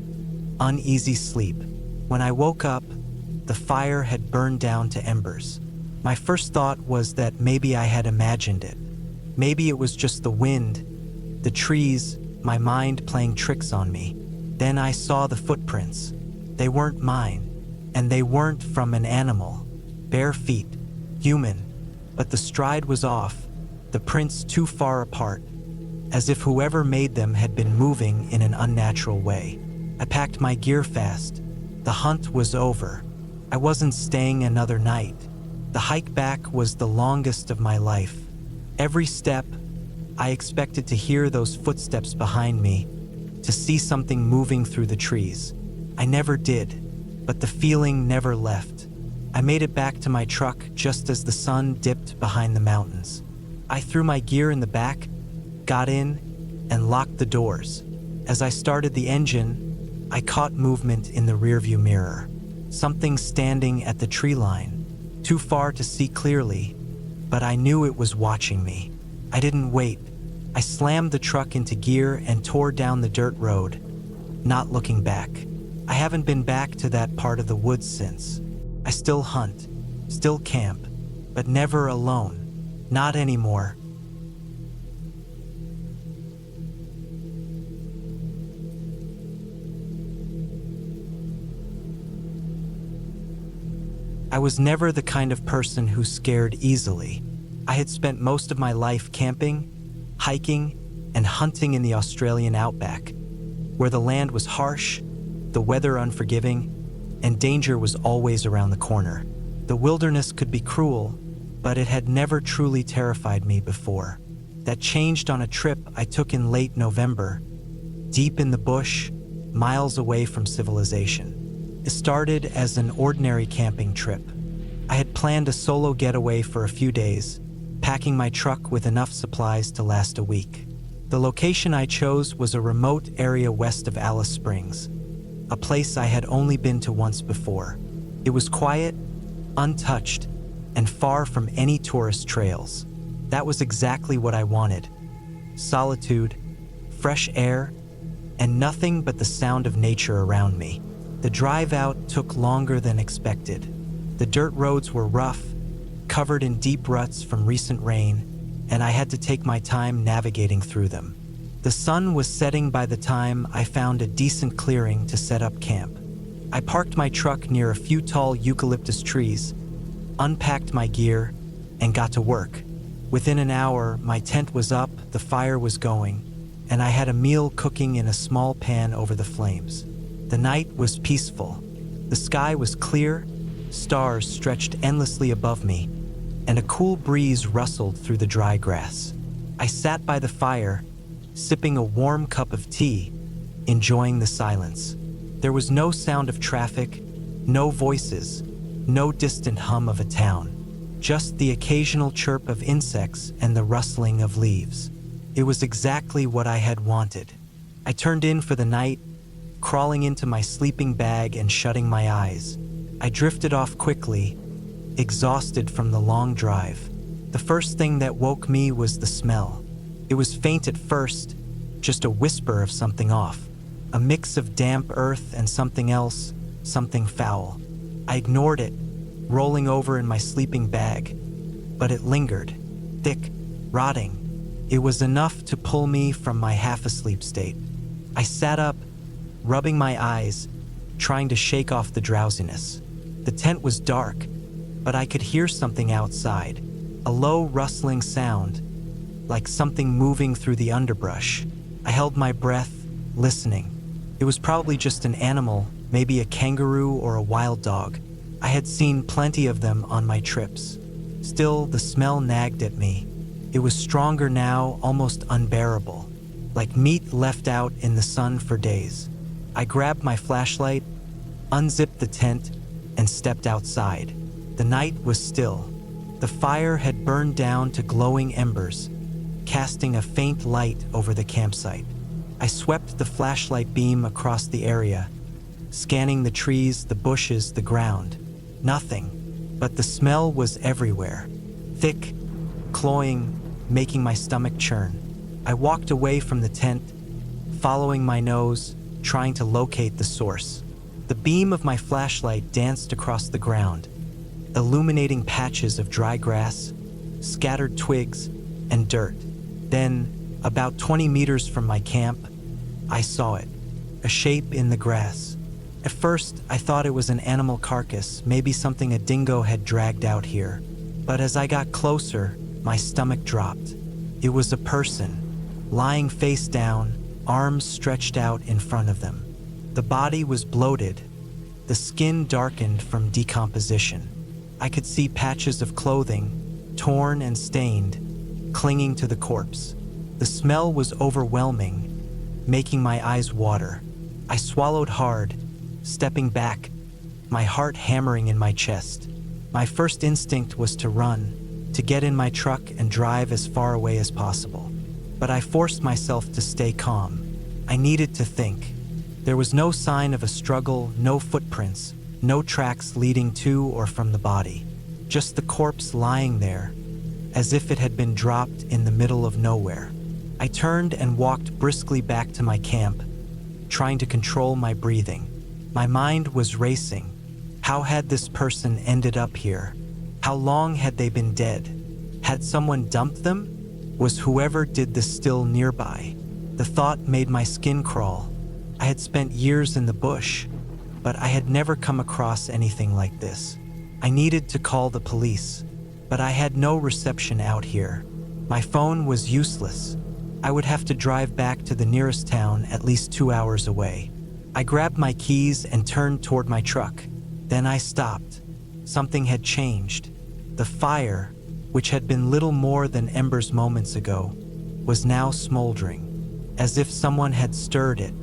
uneasy sleep. When I woke up, the fire had burned down to embers. My first thought was that maybe I had imagined it. Maybe it was just the wind, the trees, my mind playing tricks on me. Then I saw the footprints. They weren't mine, and they weren't from an animal. Bare feet, human, but the stride was off, the prints too far apart. as if whoever made them had been moving in an unnatural way. I packed my gear fast. The hunt was over. I wasn't staying another night. The hike back was the longest of my life. Every step, I expected to hear those footsteps behind me, to see something moving through the trees. I never did, but the feeling never left. I made it back to my truck just as the sun dipped behind the mountains. I threw my gear in the back, got in, and locked the doors. As I started the engine, I caught movement in the rearview mirror. Something standing at the tree line, too far to see clearly, but I knew it was watching me. I didn't wait. I slammed the truck into gear and tore down the dirt road, not looking back. I haven't been back to that part of the woods since. I still hunt, still camp, but never alone. Not anymore. I was never the kind of person who scared easily. I had spent most of my life camping, hiking, and hunting in the Australian outback, where the land was harsh, the weather unforgiving, and danger was always around the corner. The wilderness could be cruel, but it had never truly terrified me before. That changed on a trip I took in late November, deep in the bush, miles away from civilization. It started as an ordinary camping trip. I had planned a solo getaway for a few days, packing my truck with enough supplies to last a week. The location I chose was a remote area west of Alice Springs, a place I had only been to once before. It was quiet, untouched, and far from any tourist trails. That was exactly what I wanted. Solitude, fresh air, and nothing but the sound of nature around me. The drive out took longer than expected. The dirt roads were rough, covered in deep ruts from recent rain, and I had to take my time navigating through them. The sun was setting by the time I found a decent clearing to set up camp. I parked my truck near a few tall eucalyptus trees, unpacked my gear, and got to work. Within an hour, my tent was up, the fire was going, and I had a meal cooking in a small pan over the flames. The night was peaceful. The sky was clear, stars stretched endlessly above me, and a cool breeze rustled through the dry grass. I sat by the fire, sipping a warm cup of tea, enjoying the silence. There was no sound of traffic, no voices, no distant hum of a town, just the occasional chirp of insects and the rustling of leaves. It was exactly what I had wanted. I turned in for the night, crawling into my sleeping bag and shutting my eyes. I drifted off quickly, exhausted from the long drive. The first thing that woke me was the smell. It was faint at first, just a whisper of something off, a mix of damp earth and something else, something foul. I ignored it, rolling over in my sleeping bag, but it lingered, thick, rotting. It was enough to pull me from my half-asleep state. I sat up, rubbing my eyes, trying to shake off the drowsiness. The tent was dark, but I could hear something outside, a low rustling sound, like something moving through the underbrush. I held my breath, listening. It was probably just an animal, maybe a kangaroo or a wild dog. I had seen plenty of them on my trips. Still, the smell nagged at me. It was stronger now, almost unbearable, like meat left out in the sun for days. I grabbed my flashlight, unzipped the tent, and stepped outside. The night was still. The fire had burned down to glowing embers, casting a faint light over the campsite. I swept the flashlight beam across the area, scanning the trees, the bushes, the ground. Nothing, but the smell was everywhere. Thick, cloying, making my stomach churn. I walked away from the tent, following my nose, trying to locate the source. The beam of my flashlight danced across the ground, illuminating patches of dry grass, scattered twigs, and dirt. Then, about 20 meters from my camp, I saw it, a shape in the grass. At first, I thought it was an animal carcass, maybe something a dingo had dragged out here. But as I got closer, my stomach dropped. It was a person, lying face down, arms stretched out in front of them. The body was bloated, the skin darkened from decomposition. I could see patches of clothing, torn and stained, clinging to the corpse. The smell was overwhelming, making my eyes water. I swallowed hard, stepping back, my heart hammering in my chest. My first instinct was to run, to get in my truck and drive as far away as possible. But I forced myself to stay calm. I needed to think. There was no sign of a struggle, no footprints, no tracks leading to or from the body. Just the corpse lying there, as if it had been dropped in the middle of nowhere. I turned and walked briskly back to my camp, trying to control my breathing. My mind was racing. How had this person ended up here? How long had they been dead? Had someone dumped them? Was whoever did this still nearby? The thought made my skin crawl. I had spent years in the bush, but I had never come across anything like this. I needed to call the police, but I had no reception out here. My phone was useless. I would have to drive back to the nearest town at least 2 hours away. I grabbed my keys and turned toward my truck. Then I stopped. Something had changed. The fire, which had been little more than embers moments ago, was now smoldering, as if someone had stirred it.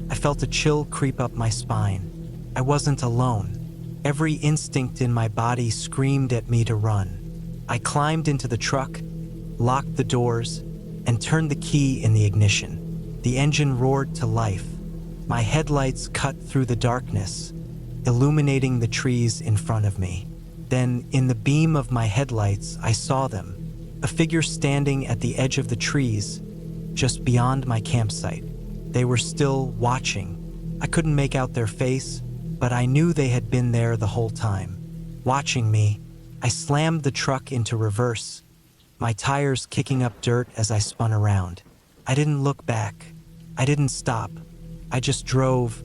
I felt a chill creep up my spine. I wasn't alone. Every instinct in my body screamed at me to run. I climbed into the truck, locked the doors, and turned the key in the ignition. The engine roared to life. My headlights cut through the darkness, illuminating the trees in front of me. Then, in the beam of my headlights, I saw them. A figure standing at the edge of the trees, just beyond my campsite. They were still watching. I couldn't make out their face, but I knew they had been there the whole time. Watching me, I slammed the truck into reverse, my tires kicking up dirt as I spun around. I didn't look back. I didn't stop. I just drove,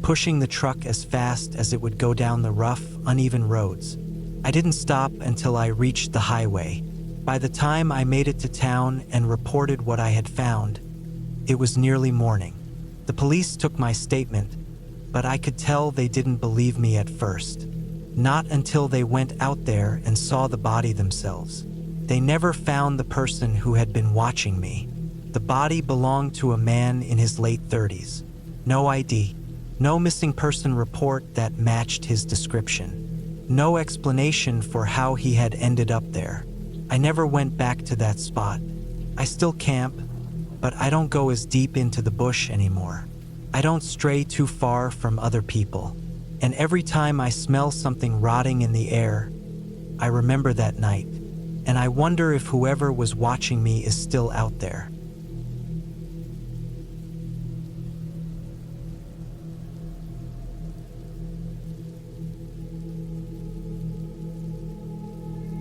pushing the truck as fast as it would go down the rough, uneven roads. I didn't stop until I reached the highway. By the time I made it to town and reported what I had found, it was nearly morning. The police took my statement, but I could tell they didn't believe me at first. Not until they went out there and saw the body themselves. They never found the person who had been watching me. The body belonged to a man in his late 30s. No ID, no missing person report that matched his description. No explanation for how he had ended up there. I never went back to that spot. I still camp, but I don't go as deep into the bush anymore. I don't stray too far from other people. And every time I smell something rotting in the air, I remember that night. And I wonder if whoever was watching me is still out there.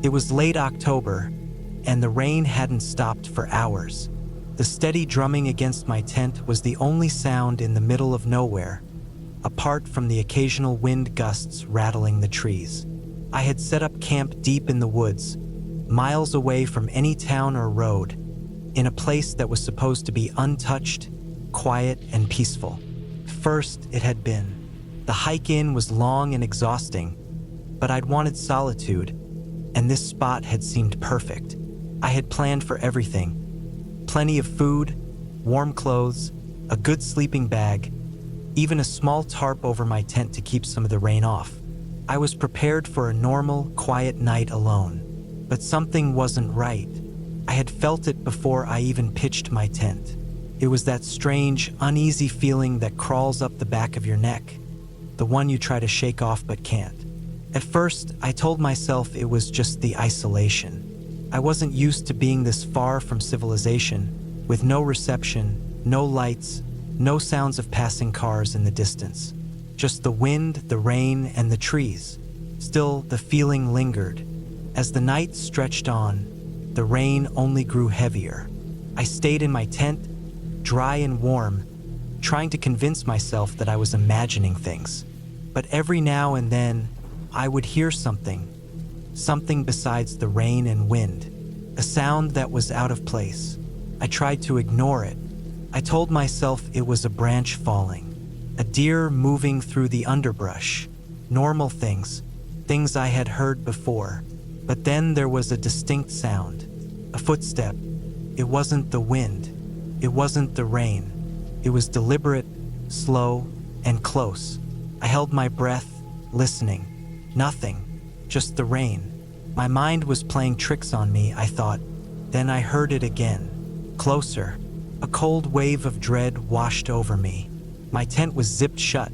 It was late October, and the rain hadn't stopped for hours. The steady drumming against my tent was the only sound in the middle of nowhere, apart from the occasional wind gusts rattling the trees. I had set up camp deep in the woods, miles away from any town or road, in a place that was supposed to be untouched, quiet, and peaceful. First, it had been. The hike in was long and exhausting, but I'd wanted solitude, and this spot had seemed perfect. I had planned for everything. Plenty of food, warm clothes, a good sleeping bag, even a small tarp over my tent to keep some of the rain off. I was prepared for a normal, quiet night alone. But something wasn't right. I had felt it before I even pitched my tent. It was that strange, uneasy feeling that crawls up the back of your neck, the one you try to shake off but can't. At first, I told myself it was just the isolation. I wasn't used to being this far from civilization, with no reception, no lights, no sounds of passing cars in the distance. Just the wind, the rain, and the trees. Still, the feeling lingered. As the night stretched on, the rain only grew heavier. I stayed in my tent, dry and warm, trying to convince myself that I was imagining things. But every now and then, I would hear something besides the rain and wind, a sound that was out of place. I tried to ignore it. I told myself it was a branch falling, a deer moving through the underbrush. Normal things, things I had heard before. But then there was a distinct sound, a footstep. It wasn't the wind. It wasn't the rain. It was deliberate, slow, and close. I held my breath, listening. Nothing, just the rain. My mind was playing tricks on me, I thought. Then I heard it again, closer. A cold wave of dread washed over me. My tent was zipped shut,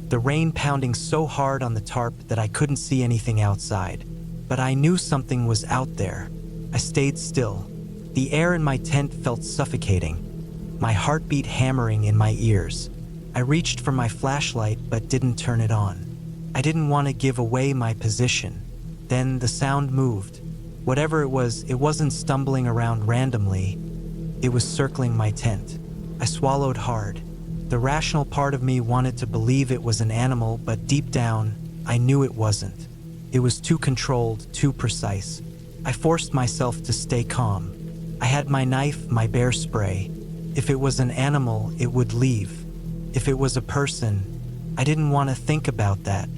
the rain pounding so hard on the tarp that I couldn't see anything outside. But I knew something was out there. I stayed still. The air in my tent felt suffocating, my heartbeat hammering in my ears. I reached for my flashlight but didn't turn it on. I didn't want to give away my position. Then the sound moved. Whatever it wasn't stumbling around randomly. It was circling my tent. I swallowed hard. The rational part of me wanted to believe it was an animal, but deep down, I knew it wasn't. It was too controlled, too precise. I forced myself to stay calm. I had my knife, my bear spray. If it was an animal, it would leave. If it was a person, I didn't want to think about that.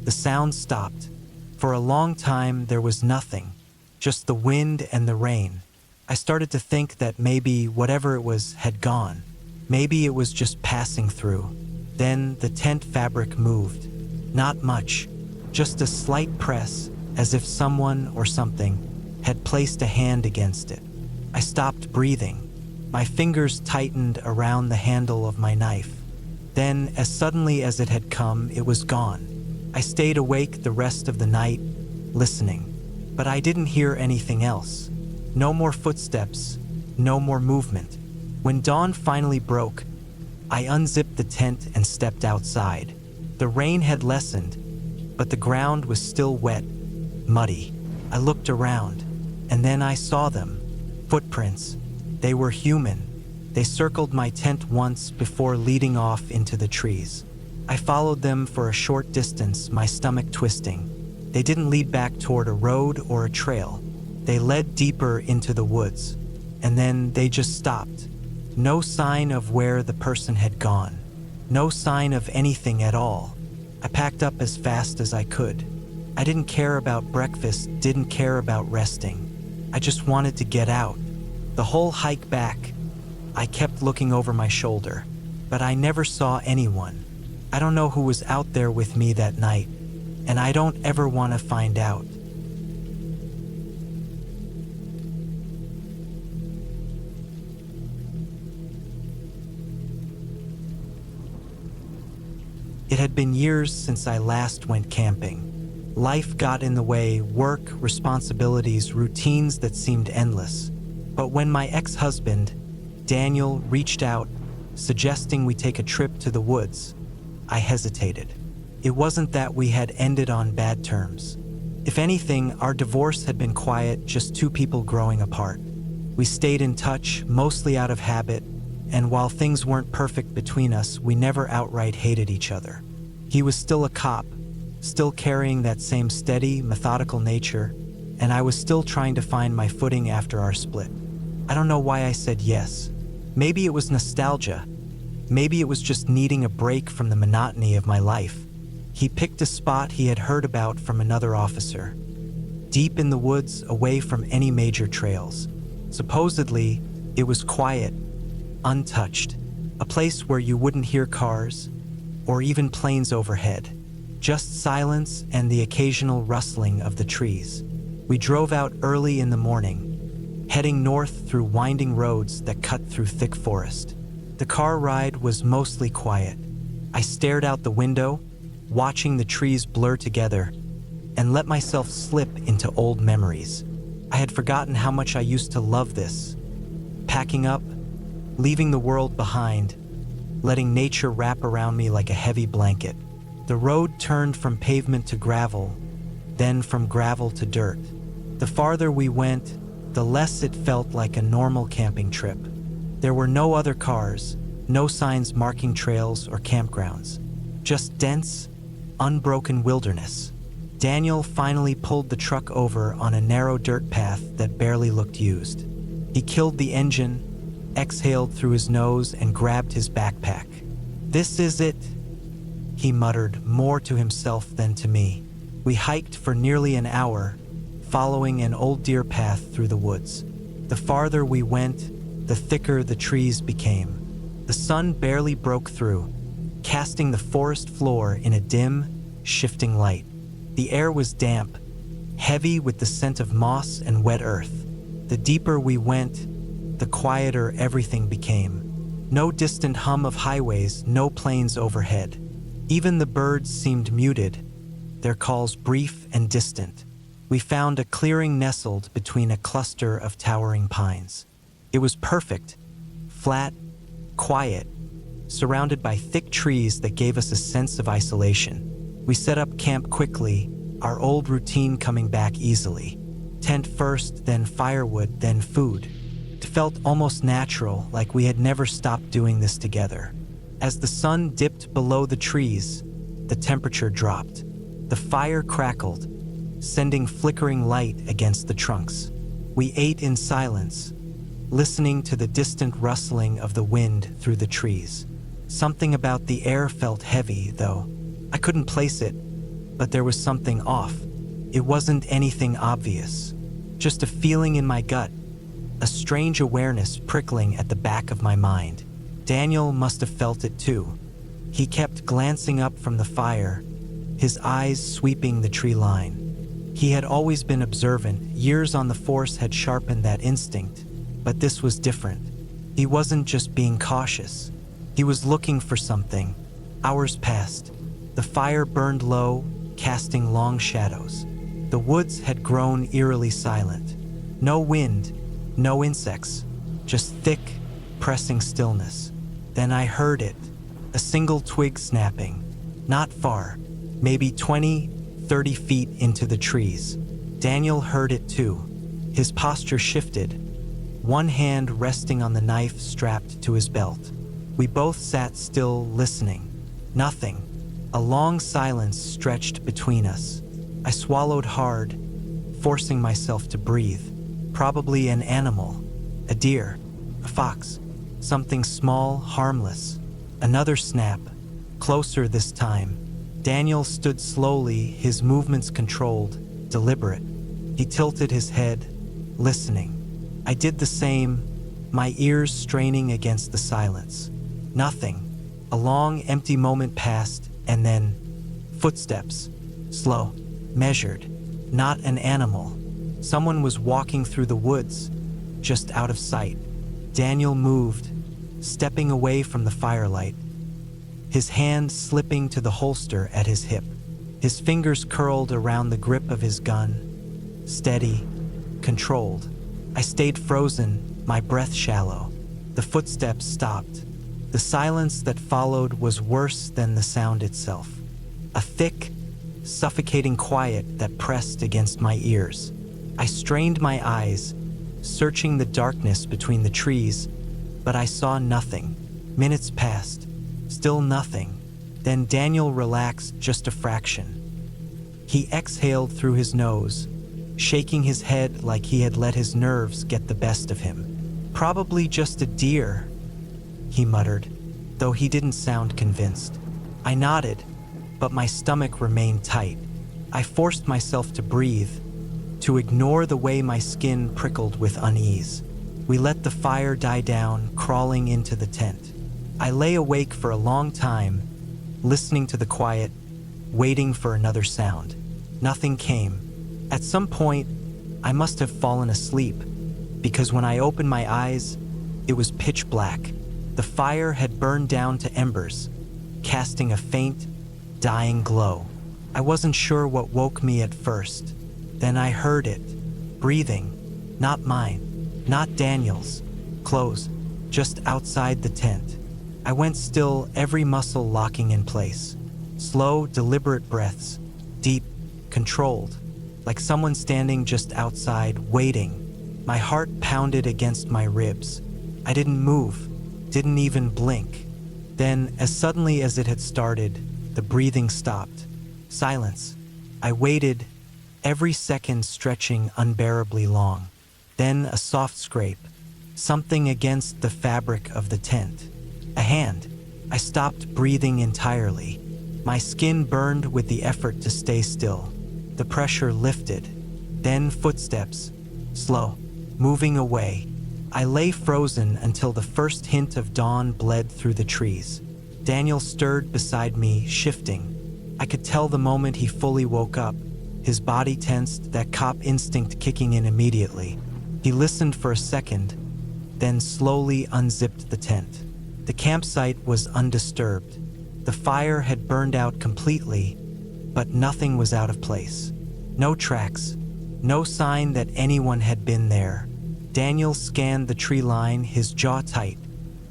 The sound stopped. For a long time, there was nothing, just the wind and the rain. I started to think that maybe whatever it was had gone. Maybe it was just passing through. Then the tent fabric moved. Not much, just a slight press, as if someone or something had placed a hand against it. I stopped breathing. My fingers tightened around the handle of my knife. Then, as suddenly as it had come, it was gone. I stayed awake the rest of the night, listening. But I didn't hear anything else. No more footsteps, no more movement. When dawn finally broke, I unzipped the tent and stepped outside. The rain had lessened, but the ground was still wet, muddy. I looked around, and then I saw them. Footprints. They were human. They circled my tent once before leading off into the trees. I followed them for a short distance, my stomach twisting. They didn't lead back toward a road or a trail. They led deeper into the woods, and then they just stopped. No sign of where the person had gone. No sign of anything at all. I packed up as fast as I could. I didn't care about breakfast, didn't care about resting. I just wanted to get out. The whole hike back, I kept looking over my shoulder, but I never saw anyone. I don't know who was out there with me that night, and I don't ever want to find out. It had been years since I last went camping. Life got in the way, work, responsibilities, routines that seemed endless. But when my ex-husband, Daniel, reached out, suggesting we take a trip to the woods, I hesitated. It wasn't that we had ended on bad terms. If anything, our divorce had been quiet, just two people growing apart. We stayed in touch, mostly out of habit, and while things weren't perfect between us, we never outright hated each other. He was still a cop, still carrying that same steady, methodical nature, and I was still trying to find my footing after our split. I don't know why I said yes. Maybe it was nostalgia. Maybe it was just needing a break from the monotony of my life. He picked a spot he had heard about from another officer, deep in the woods, away from any major trails. Supposedly, it was quiet, untouched, a place where you wouldn't hear cars or even planes overhead, just silence and the occasional rustling of the trees. We drove out early in the morning, heading north through winding roads that cut through thick forest. The car ride was mostly quiet. I stared out the window, watching the trees blur together, and let myself slip into old memories. I had forgotten how much I used to love this. Packing up, leaving the world behind, letting nature wrap around me like a heavy blanket. The road turned from pavement to gravel, then from gravel to dirt. The farther we went, the less it felt like a normal camping trip. There were no other cars, no signs marking trails or campgrounds, just dense, unbroken wilderness. Daniel finally pulled the truck over on a narrow dirt path that barely looked used. He killed the engine, exhaled through his nose, and grabbed his backpack. "This is it," he muttered, more to himself than to me. We hiked for nearly an hour, following an old deer path through the woods. The farther we went, the thicker the trees became. The sun barely broke through, casting the forest floor in a dim, shifting light. The air was damp, heavy with the scent of moss and wet earth. The deeper we went, the quieter everything became. No distant hum of highways, no planes overhead. Even the birds seemed muted, their calls brief and distant. We found a clearing nestled between a cluster of towering pines. It was perfect, flat, quiet, surrounded by thick trees that gave us a sense of isolation. We set up camp quickly, our old routine coming back easily. Tent first, then firewood, then food. It felt almost natural, like we had never stopped doing this together. As the sun dipped below the trees, the temperature dropped. The fire crackled, sending flickering light against the trunks. We ate in silence, listening to the distant rustling of the wind through the trees. Something about the air felt heavy, though. I couldn't place it, but there was something off. It wasn't anything obvious, just a feeling in my gut, a strange awareness prickling at the back of my mind. Daniel must have felt it too. He kept glancing up from the fire, his eyes sweeping the tree line. He had always been observant. Years on the force had sharpened that instinct, but this was different. He wasn't just being cautious. He was looking for something. Hours passed. The fire burned low, casting long shadows. The woods had grown eerily silent. No wind, no insects, just thick, pressing stillness. Then I heard it, a single twig snapping, not far, maybe 20, 30 feet into the trees. Daniel heard it too. His posture shifted, one hand resting on the knife strapped to his belt. We both sat still, listening. Nothing. A long silence stretched between us. I swallowed hard, forcing myself to breathe. Probably an animal, a deer, a fox, something small, harmless. Another snap, closer this time. Daniel stood slowly, his movements controlled, deliberate. He tilted his head, listening. I did the same, my ears straining against the silence. Nothing. A long, empty moment passed, and then footsteps. Slow, measured. Not an animal. Someone was walking through the woods, just out of sight. Daniel moved, stepping away from the firelight, his hand slipping to the holster at his hip. His fingers curled around the grip of his gun, steady, controlled. I stayed frozen, my breath shallow. The footsteps stopped. The silence that followed was worse than the sound itself. A thick, suffocating quiet that pressed against my ears. I strained my eyes, searching the darkness between the trees, but I saw nothing. Minutes passed, still nothing. Then Daniel relaxed just a fraction. He exhaled through his nose, shaking his head like he had let his nerves get the best of him. "Probably just a deer," he muttered, though he didn't sound convinced. I nodded, but my stomach remained tight. I forced myself to breathe, to ignore the way my skin prickled with unease. We let the fire die down, crawling into the tent. I lay awake for a long time, listening to the quiet, waiting for another sound. Nothing came. At some point, I must have fallen asleep, because when I opened my eyes, it was pitch black. The fire had burned down to embers, casting a faint, dying glow. I wasn't sure what woke me at first. Then I heard it, breathing, not mine, not Daniel's, close, just outside the tent. I went still, every muscle locking in place. Slow, deliberate breaths, deep, controlled, like someone standing just outside, waiting. My heart pounded against my ribs. I didn't move, didn't even blink. Then, as suddenly as it had started, the breathing stopped. Silence. I waited, every second stretching unbearably long. Then a soft scrape, something against the fabric of the tent. A hand. I stopped breathing entirely. My skin burned with the effort to stay still. The pressure lifted. Then footsteps. Slow. Moving away. I lay frozen until the first hint of dawn bled through the trees. Daniel stirred beside me, shifting. I could tell the moment he fully woke up. His body tensed, that cop instinct kicking in immediately. He listened for a second, then slowly unzipped the tent. The campsite was undisturbed. The fire had burned out completely, but nothing was out of place. No tracks, no sign that anyone had been there. Daniel scanned the tree line, his jaw tight.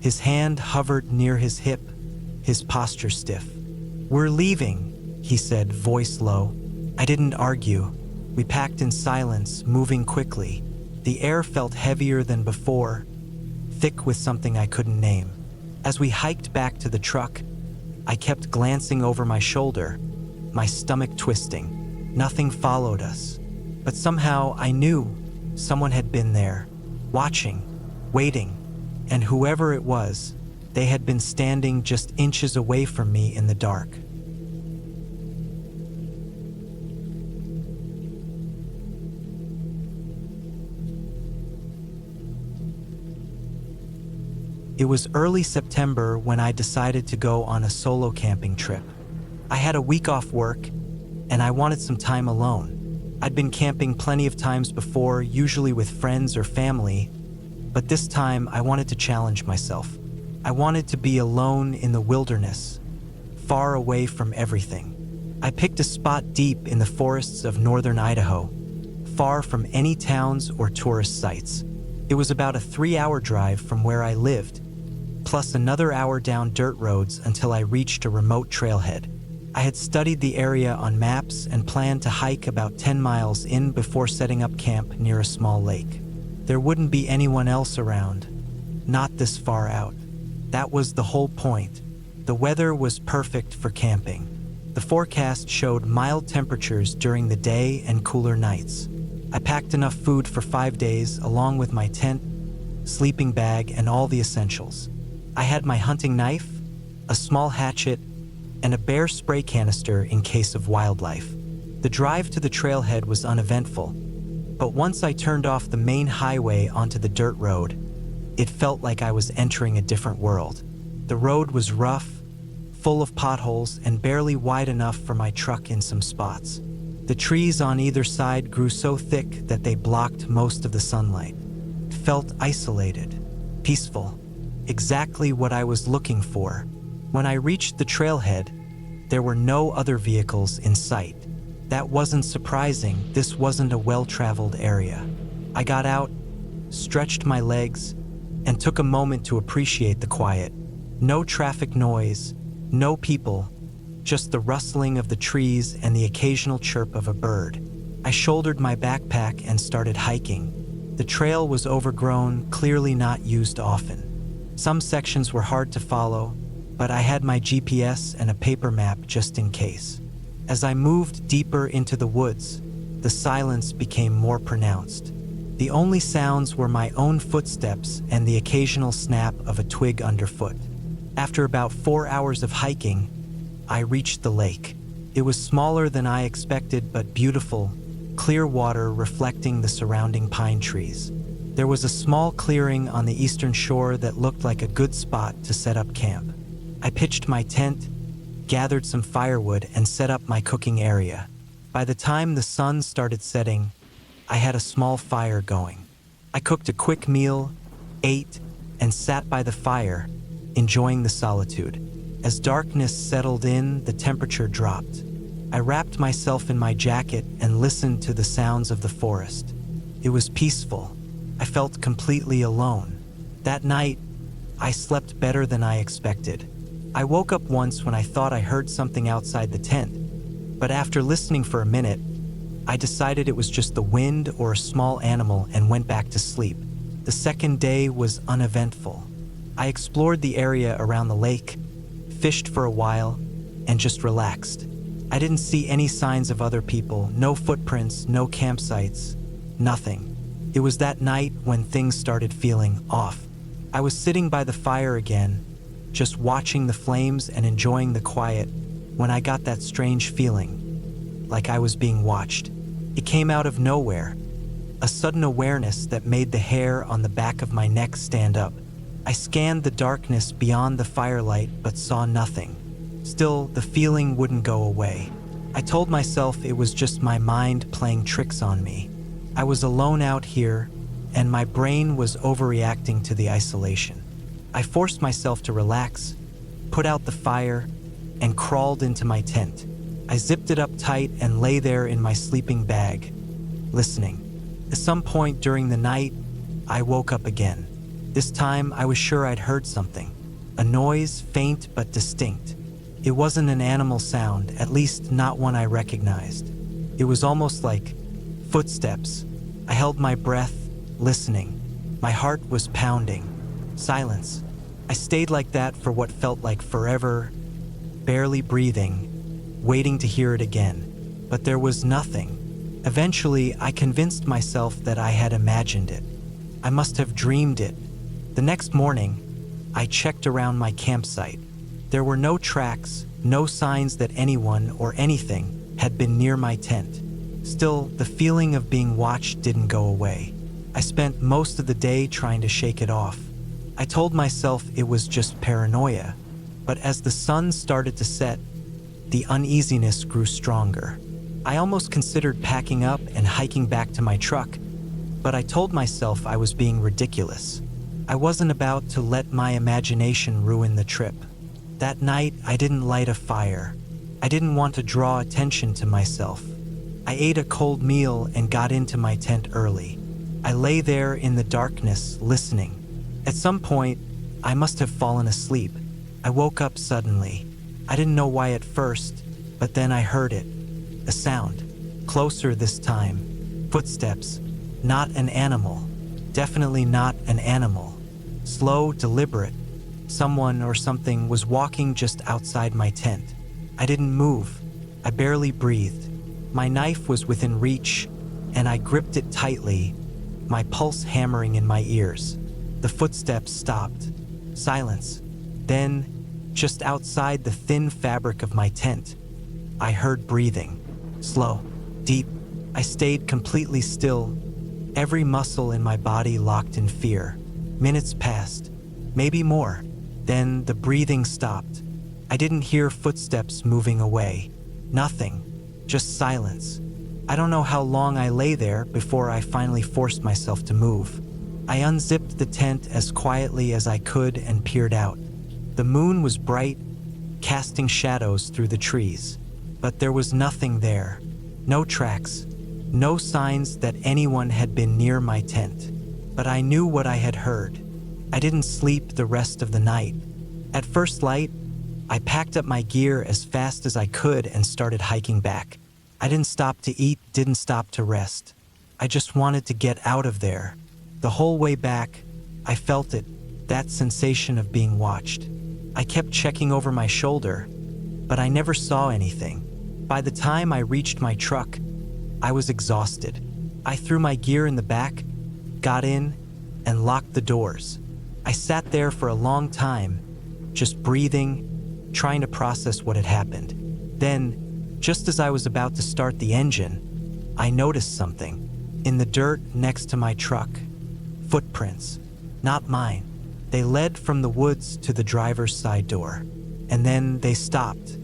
His hand hovered near his hip, his posture stiff. "We're leaving," he said, voice low. I didn't argue. We packed in silence, moving quickly. The air felt heavier than before, thick with something I couldn't name. As we hiked back to the truck, I kept glancing over my shoulder, my stomach twisting. Nothing followed us, but somehow I knew someone had been there, watching, waiting, and whoever it was, they had been standing just inches away from me in the dark. It was early September when I decided to go on a solo camping trip. I had a week off work, and I wanted some time alone. I'd been camping plenty of times before, usually with friends or family, but this time I wanted to challenge myself. I wanted to be alone in the wilderness, far away from everything. I picked a spot deep in the forests of northern Idaho, far from any towns or tourist sites. It was about a 3-hour drive from where I lived, plus another hour down dirt roads until I reached a remote trailhead. I had studied the area on maps and planned to hike about 10 miles in before setting up camp near a small lake. There wouldn't be anyone else around, not this far out. That was the whole point. The weather was perfect for camping. The forecast showed mild temperatures during the day and cooler nights. I packed enough food for 5 days, along with my tent, sleeping bag, and all the essentials. I had my hunting knife, a small hatchet, and a bear spray canister in case of wildlife. The drive to the trailhead was uneventful, but once I turned off the main highway onto the dirt road, it felt like I was entering a different world. The road was rough, full of potholes, and barely wide enough for my truck in some spots. The trees on either side grew so thick that they blocked most of the sunlight. It felt isolated, peaceful, exactly what I was looking for. When I reached the trailhead, there were no other vehicles in sight. That wasn't surprising. This wasn't a well-traveled area. I got out, stretched my legs, and took a moment to appreciate the quiet. No traffic noise, no people, just the rustling of the trees and the occasional chirp of a bird. I shouldered my backpack and started hiking. The trail was overgrown, clearly not used often. Some sections were hard to follow, but I had my GPS and a paper map just in case. As I moved deeper into the woods, the silence became more pronounced. The only sounds were my own footsteps and the occasional snap of a twig underfoot. After about 4 hours of hiking, I reached the lake. It was smaller than I expected, but beautiful, clear water reflecting the surrounding pine trees. There was a small clearing on the eastern shore that looked like a good spot to set up camp. I pitched my tent, gathered some firewood, and set up my cooking area. By the time the sun started setting, I had a small fire going. I cooked a quick meal, ate, and sat by the fire, enjoying the solitude. As darkness settled in, the temperature dropped. I wrapped myself in my jacket and listened to the sounds of the forest. It was peaceful. I felt completely alone. That night, I slept better than I expected. I woke up once when I thought I heard something outside the tent, but after listening for a minute, I decided it was just the wind or a small animal and went back to sleep. The second day was uneventful. I explored the area around the lake, fished for a while, and just relaxed. I didn't see any signs of other people, no footprints, no campsites, nothing. It was that night when things started feeling off. I was sitting by the fire again, just watching the flames and enjoying the quiet, when I got that strange feeling, like I was being watched. It came out of nowhere, a sudden awareness that made the hair on the back of my neck stand up. I scanned the darkness beyond the firelight but saw nothing. Still, the feeling wouldn't go away. I told myself it was just my mind playing tricks on me. I was alone out here, and my brain was overreacting to the isolation. I forced myself to relax, put out the fire, and crawled into my tent. I zipped it up tight and lay there in my sleeping bag, listening. At some point during the night, I woke up again. This time, I was sure I'd heard something. A noise, faint but distinct. It wasn't an animal sound, at least not one I recognized. It was almost like footsteps. I held my breath, listening. My heart was pounding. Silence. I stayed like that for what felt like forever, barely breathing, waiting to hear it again. But there was nothing. Eventually, I convinced myself that I had imagined it. I must have dreamed it. The next morning, I checked around my campsite. There were no tracks, no signs that anyone or anything had been near my tent. Still, the feeling of being watched didn't go away. I spent most of the day trying to shake it off. I told myself it was just paranoia, but as the sun started to set, the uneasiness grew stronger. I almost considered packing up and hiking back to my truck, but I told myself I was being ridiculous. I wasn't about to let my imagination ruin the trip. That night, I didn't light a fire. I didn't want to draw attention to myself. I ate a cold meal and got into my tent early. I lay there in the darkness, listening. At some point, I must have fallen asleep. I woke up suddenly. I didn't know why at first, but then I heard it. A sound. Closer this time. Footsteps. Not an animal. Definitely not an animal. Slow, deliberate. Someone or something was walking just outside my tent. I didn't move. I barely breathed. My knife was within reach, and I gripped it tightly, my pulse hammering in my ears. The footsteps stopped. Silence. Then, just outside the thin fabric of my tent, I heard breathing. Slow, deep. I stayed completely still, every muscle in my body locked in fear. Minutes passed, maybe more. Then the breathing stopped. I didn't hear footsteps moving away. Nothing. Just silence. I don't know how long I lay there before I finally forced myself to move. I unzipped the tent as quietly as I could and peered out. The moon was bright, casting shadows through the trees. But there was nothing there. No tracks. No signs that anyone had been near my tent. But I knew what I had heard. I didn't sleep the rest of the night. At first light, I packed up my gear as fast as I could and started hiking back. I didn't stop to eat, didn't stop to rest. I just wanted to get out of there. The whole way back, I felt it, that sensation of being watched. I kept checking over my shoulder, but I never saw anything. By the time I reached my truck, I was exhausted. I threw my gear in the back, got in, and locked the doors. I sat there for a long time, just breathing, trying to process what had happened. Then, just as I was about to start the engine, I noticed something. In the dirt next to my truck, footprints. Not mine. They led from the woods to the driver's side door. And then they stopped.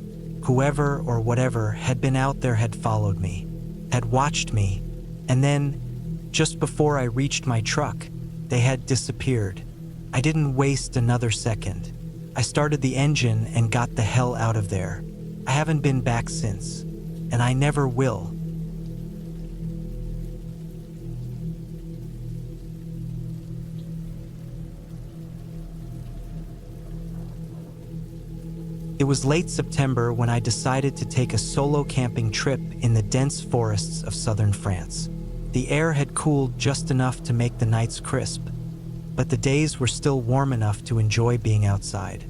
Whoever or whatever had been out there had followed me, had watched me, and then, just before I reached my truck, they had disappeared. I didn't waste another second. I started the engine and got the hell out of there. I haven't been back since, and I never will. It was late September when I decided to take a solo camping trip in the dense forests of southern France. The air had cooled just enough to make the nights crisp, but the days were still warm enough to enjoy being outside.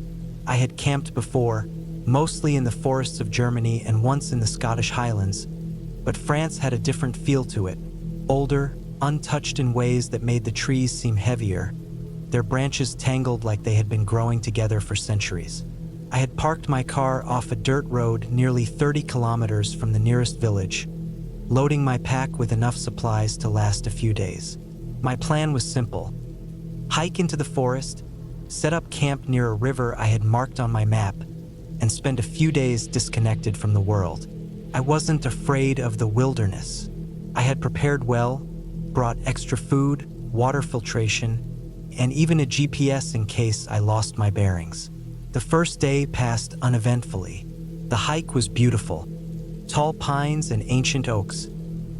I had camped before, mostly in the forests of Germany and once in the Scottish Highlands, but France had a different feel to it. Older, untouched in ways that made the trees seem heavier, their branches tangled like they had been growing together for centuries. I had parked my car off a dirt road nearly 30 kilometers from the nearest village, loading my pack with enough supplies to last a few days. My plan was simple: hike into the forest, set up camp near a river I had marked on my map, and spend a few days disconnected from the world. I wasn't afraid of the wilderness. I had prepared well, brought extra food, water filtration, and even a GPS in case I lost my bearings. The first day passed uneventfully. The hike was beautiful. Tall pines and ancient oaks,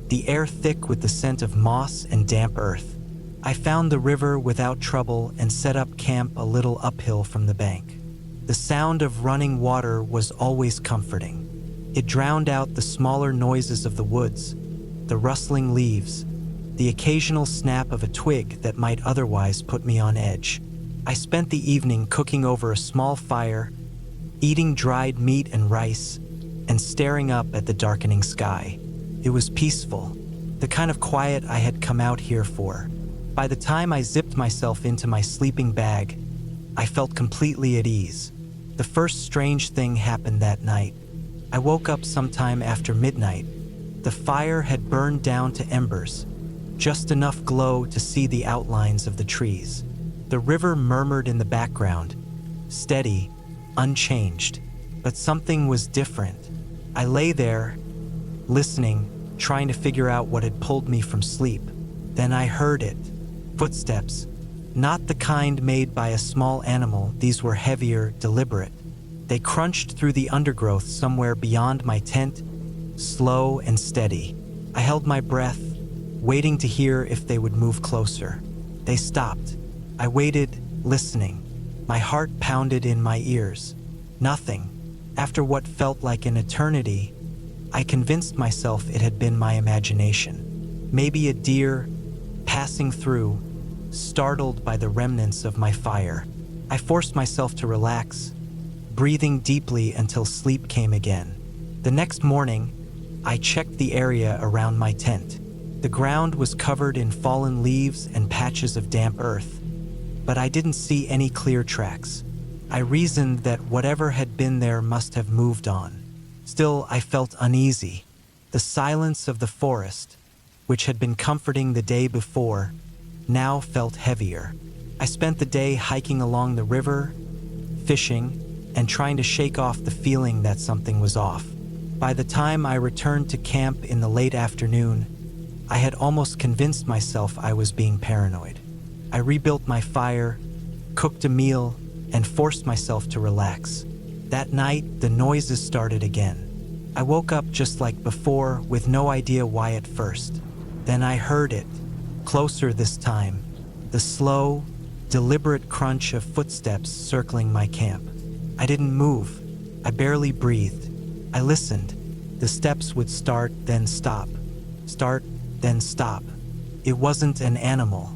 the air thick with the scent of moss and damp earth. I found the river without trouble and set up camp a little uphill from the bank. The sound of running water was always comforting. It drowned out the smaller noises of the woods, the rustling leaves, the occasional snap of a twig that might otherwise put me on edge. I spent the evening cooking over a small fire, eating dried meat and rice, and staring up at the darkening sky. It was peaceful, the kind of quiet I had come out here for. By the time I zipped myself into my sleeping bag, I felt completely at ease. The first strange thing happened that night. I woke up sometime after midnight. The fire had burned down to embers, just enough glow to see the outlines of the trees. The river murmured in the background, steady, unchanged, but something was different. I lay there, listening, trying to figure out what had pulled me from sleep. Then I heard it. Footsteps. Not the kind made by a small animal, these were heavier, deliberate. They crunched through the undergrowth somewhere beyond my tent, slow and steady. I held my breath, waiting to hear if they would move closer. They stopped. I waited, listening. My heart pounded in my ears. Nothing. After what felt like an eternity, I convinced myself it had been my imagination. Maybe a deer, passing through, startled by the remnants of my fire. I forced myself to relax, breathing deeply until sleep came again. The next morning, I checked the area around my tent. The ground was covered in fallen leaves and patches of damp earth, but I didn't see any clear tracks. I reasoned that whatever had been there must have moved on. Still, I felt uneasy. The silence of the forest, which had been comforting the day before, now felt heavier. I spent the day hiking along the river, fishing, and trying to shake off the feeling that something was off. By the time I returned to camp in the late afternoon, I had almost convinced myself I was being paranoid. I rebuilt my fire, cooked a meal, and forced myself to relax. That night, the noises started again. I woke up just like before, with no idea why at first. Then I heard it, closer this time, the slow, deliberate crunch of footsteps circling my camp. I didn't move. I barely breathed. I listened. The steps would start, then stop. Start, then stop. It wasn't an animal.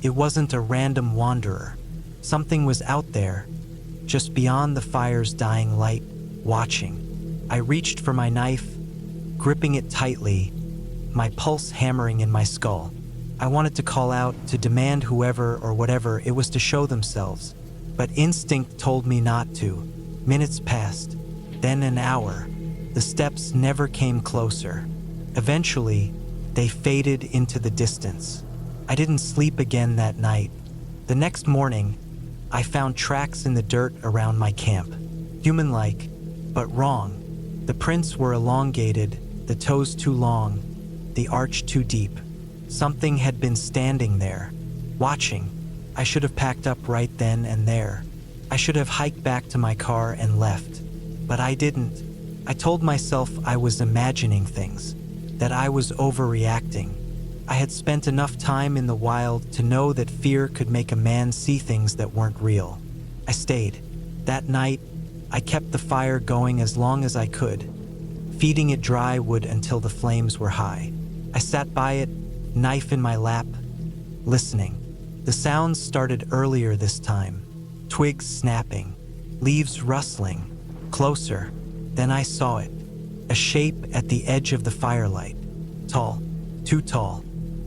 It wasn't a random wanderer. Something was out there, just beyond the fire's dying light, watching. I reached for my knife, gripping it tightly, my pulse hammering in my skull. I wanted to call out, to demand whoever or whatever it was to show themselves, but instinct told me not to. Minutes passed, then an hour. The steps never came closer. Eventually, they faded into the distance. I didn't sleep again that night. The next morning, I found tracks in the dirt around my camp. Human-like, but wrong. The prints were elongated, the toes too long, the arch too deep. Something had been standing there, watching. I should have packed up right then and there. I should have hiked back to my car and left. But I didn't. I told myself I was imagining things, that I was overreacting. I had spent enough time in the wild to know that fear could make a man see things that weren't real. I stayed. That night, I kept the fire going as long as I could, feeding it dry wood until the flames were high. I sat by it, knife in my lap, listening. The sounds started earlier this time. Twigs snapping, leaves rustling, closer. Then I saw it, a shape at the edge of the firelight. Tall, too tall.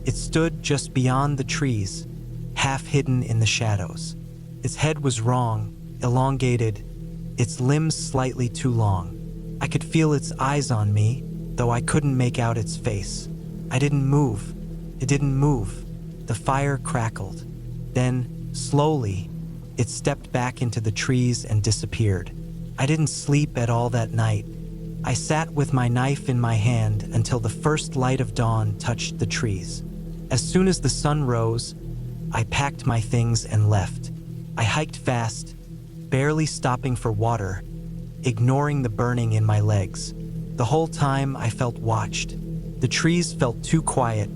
It stood just beyond the trees, half hidden in the shadows. Its head was wrong, elongated, its limbs slightly too long. I could feel its eyes on me, though I couldn't make out its face. I didn't move. It didn't move. The fire crackled. Then, slowly, it stepped back into the trees and disappeared. I didn't sleep at all that night. I sat with my knife in my hand until the first light of dawn touched the trees. As soon as the sun rose, I packed my things and left. I hiked fast, barely stopping for water, ignoring the burning in my legs. The whole time I felt watched. The trees felt too quiet,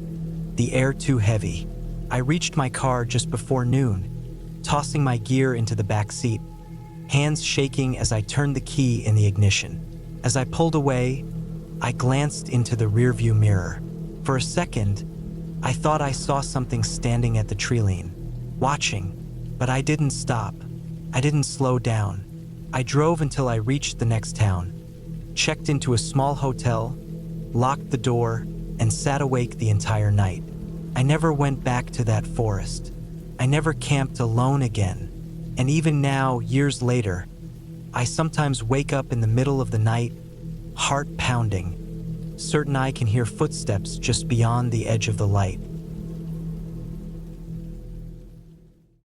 the air too heavy. I reached my car just before noon, tossing my gear into the back seat, hands shaking as I turned the key in the ignition. As I pulled away, I glanced into the rearview mirror. For a second, I thought I saw something standing at the treeline, watching, but I didn't stop. I didn't slow down. I drove until I reached the next town, checked into a small hotel, locked the door, and sat awake the entire night. I never went back to that forest. I never camped alone again. And even now, years later, I sometimes wake up in the middle of the night, heart pounding, certain I can hear footsteps just beyond the edge of the light.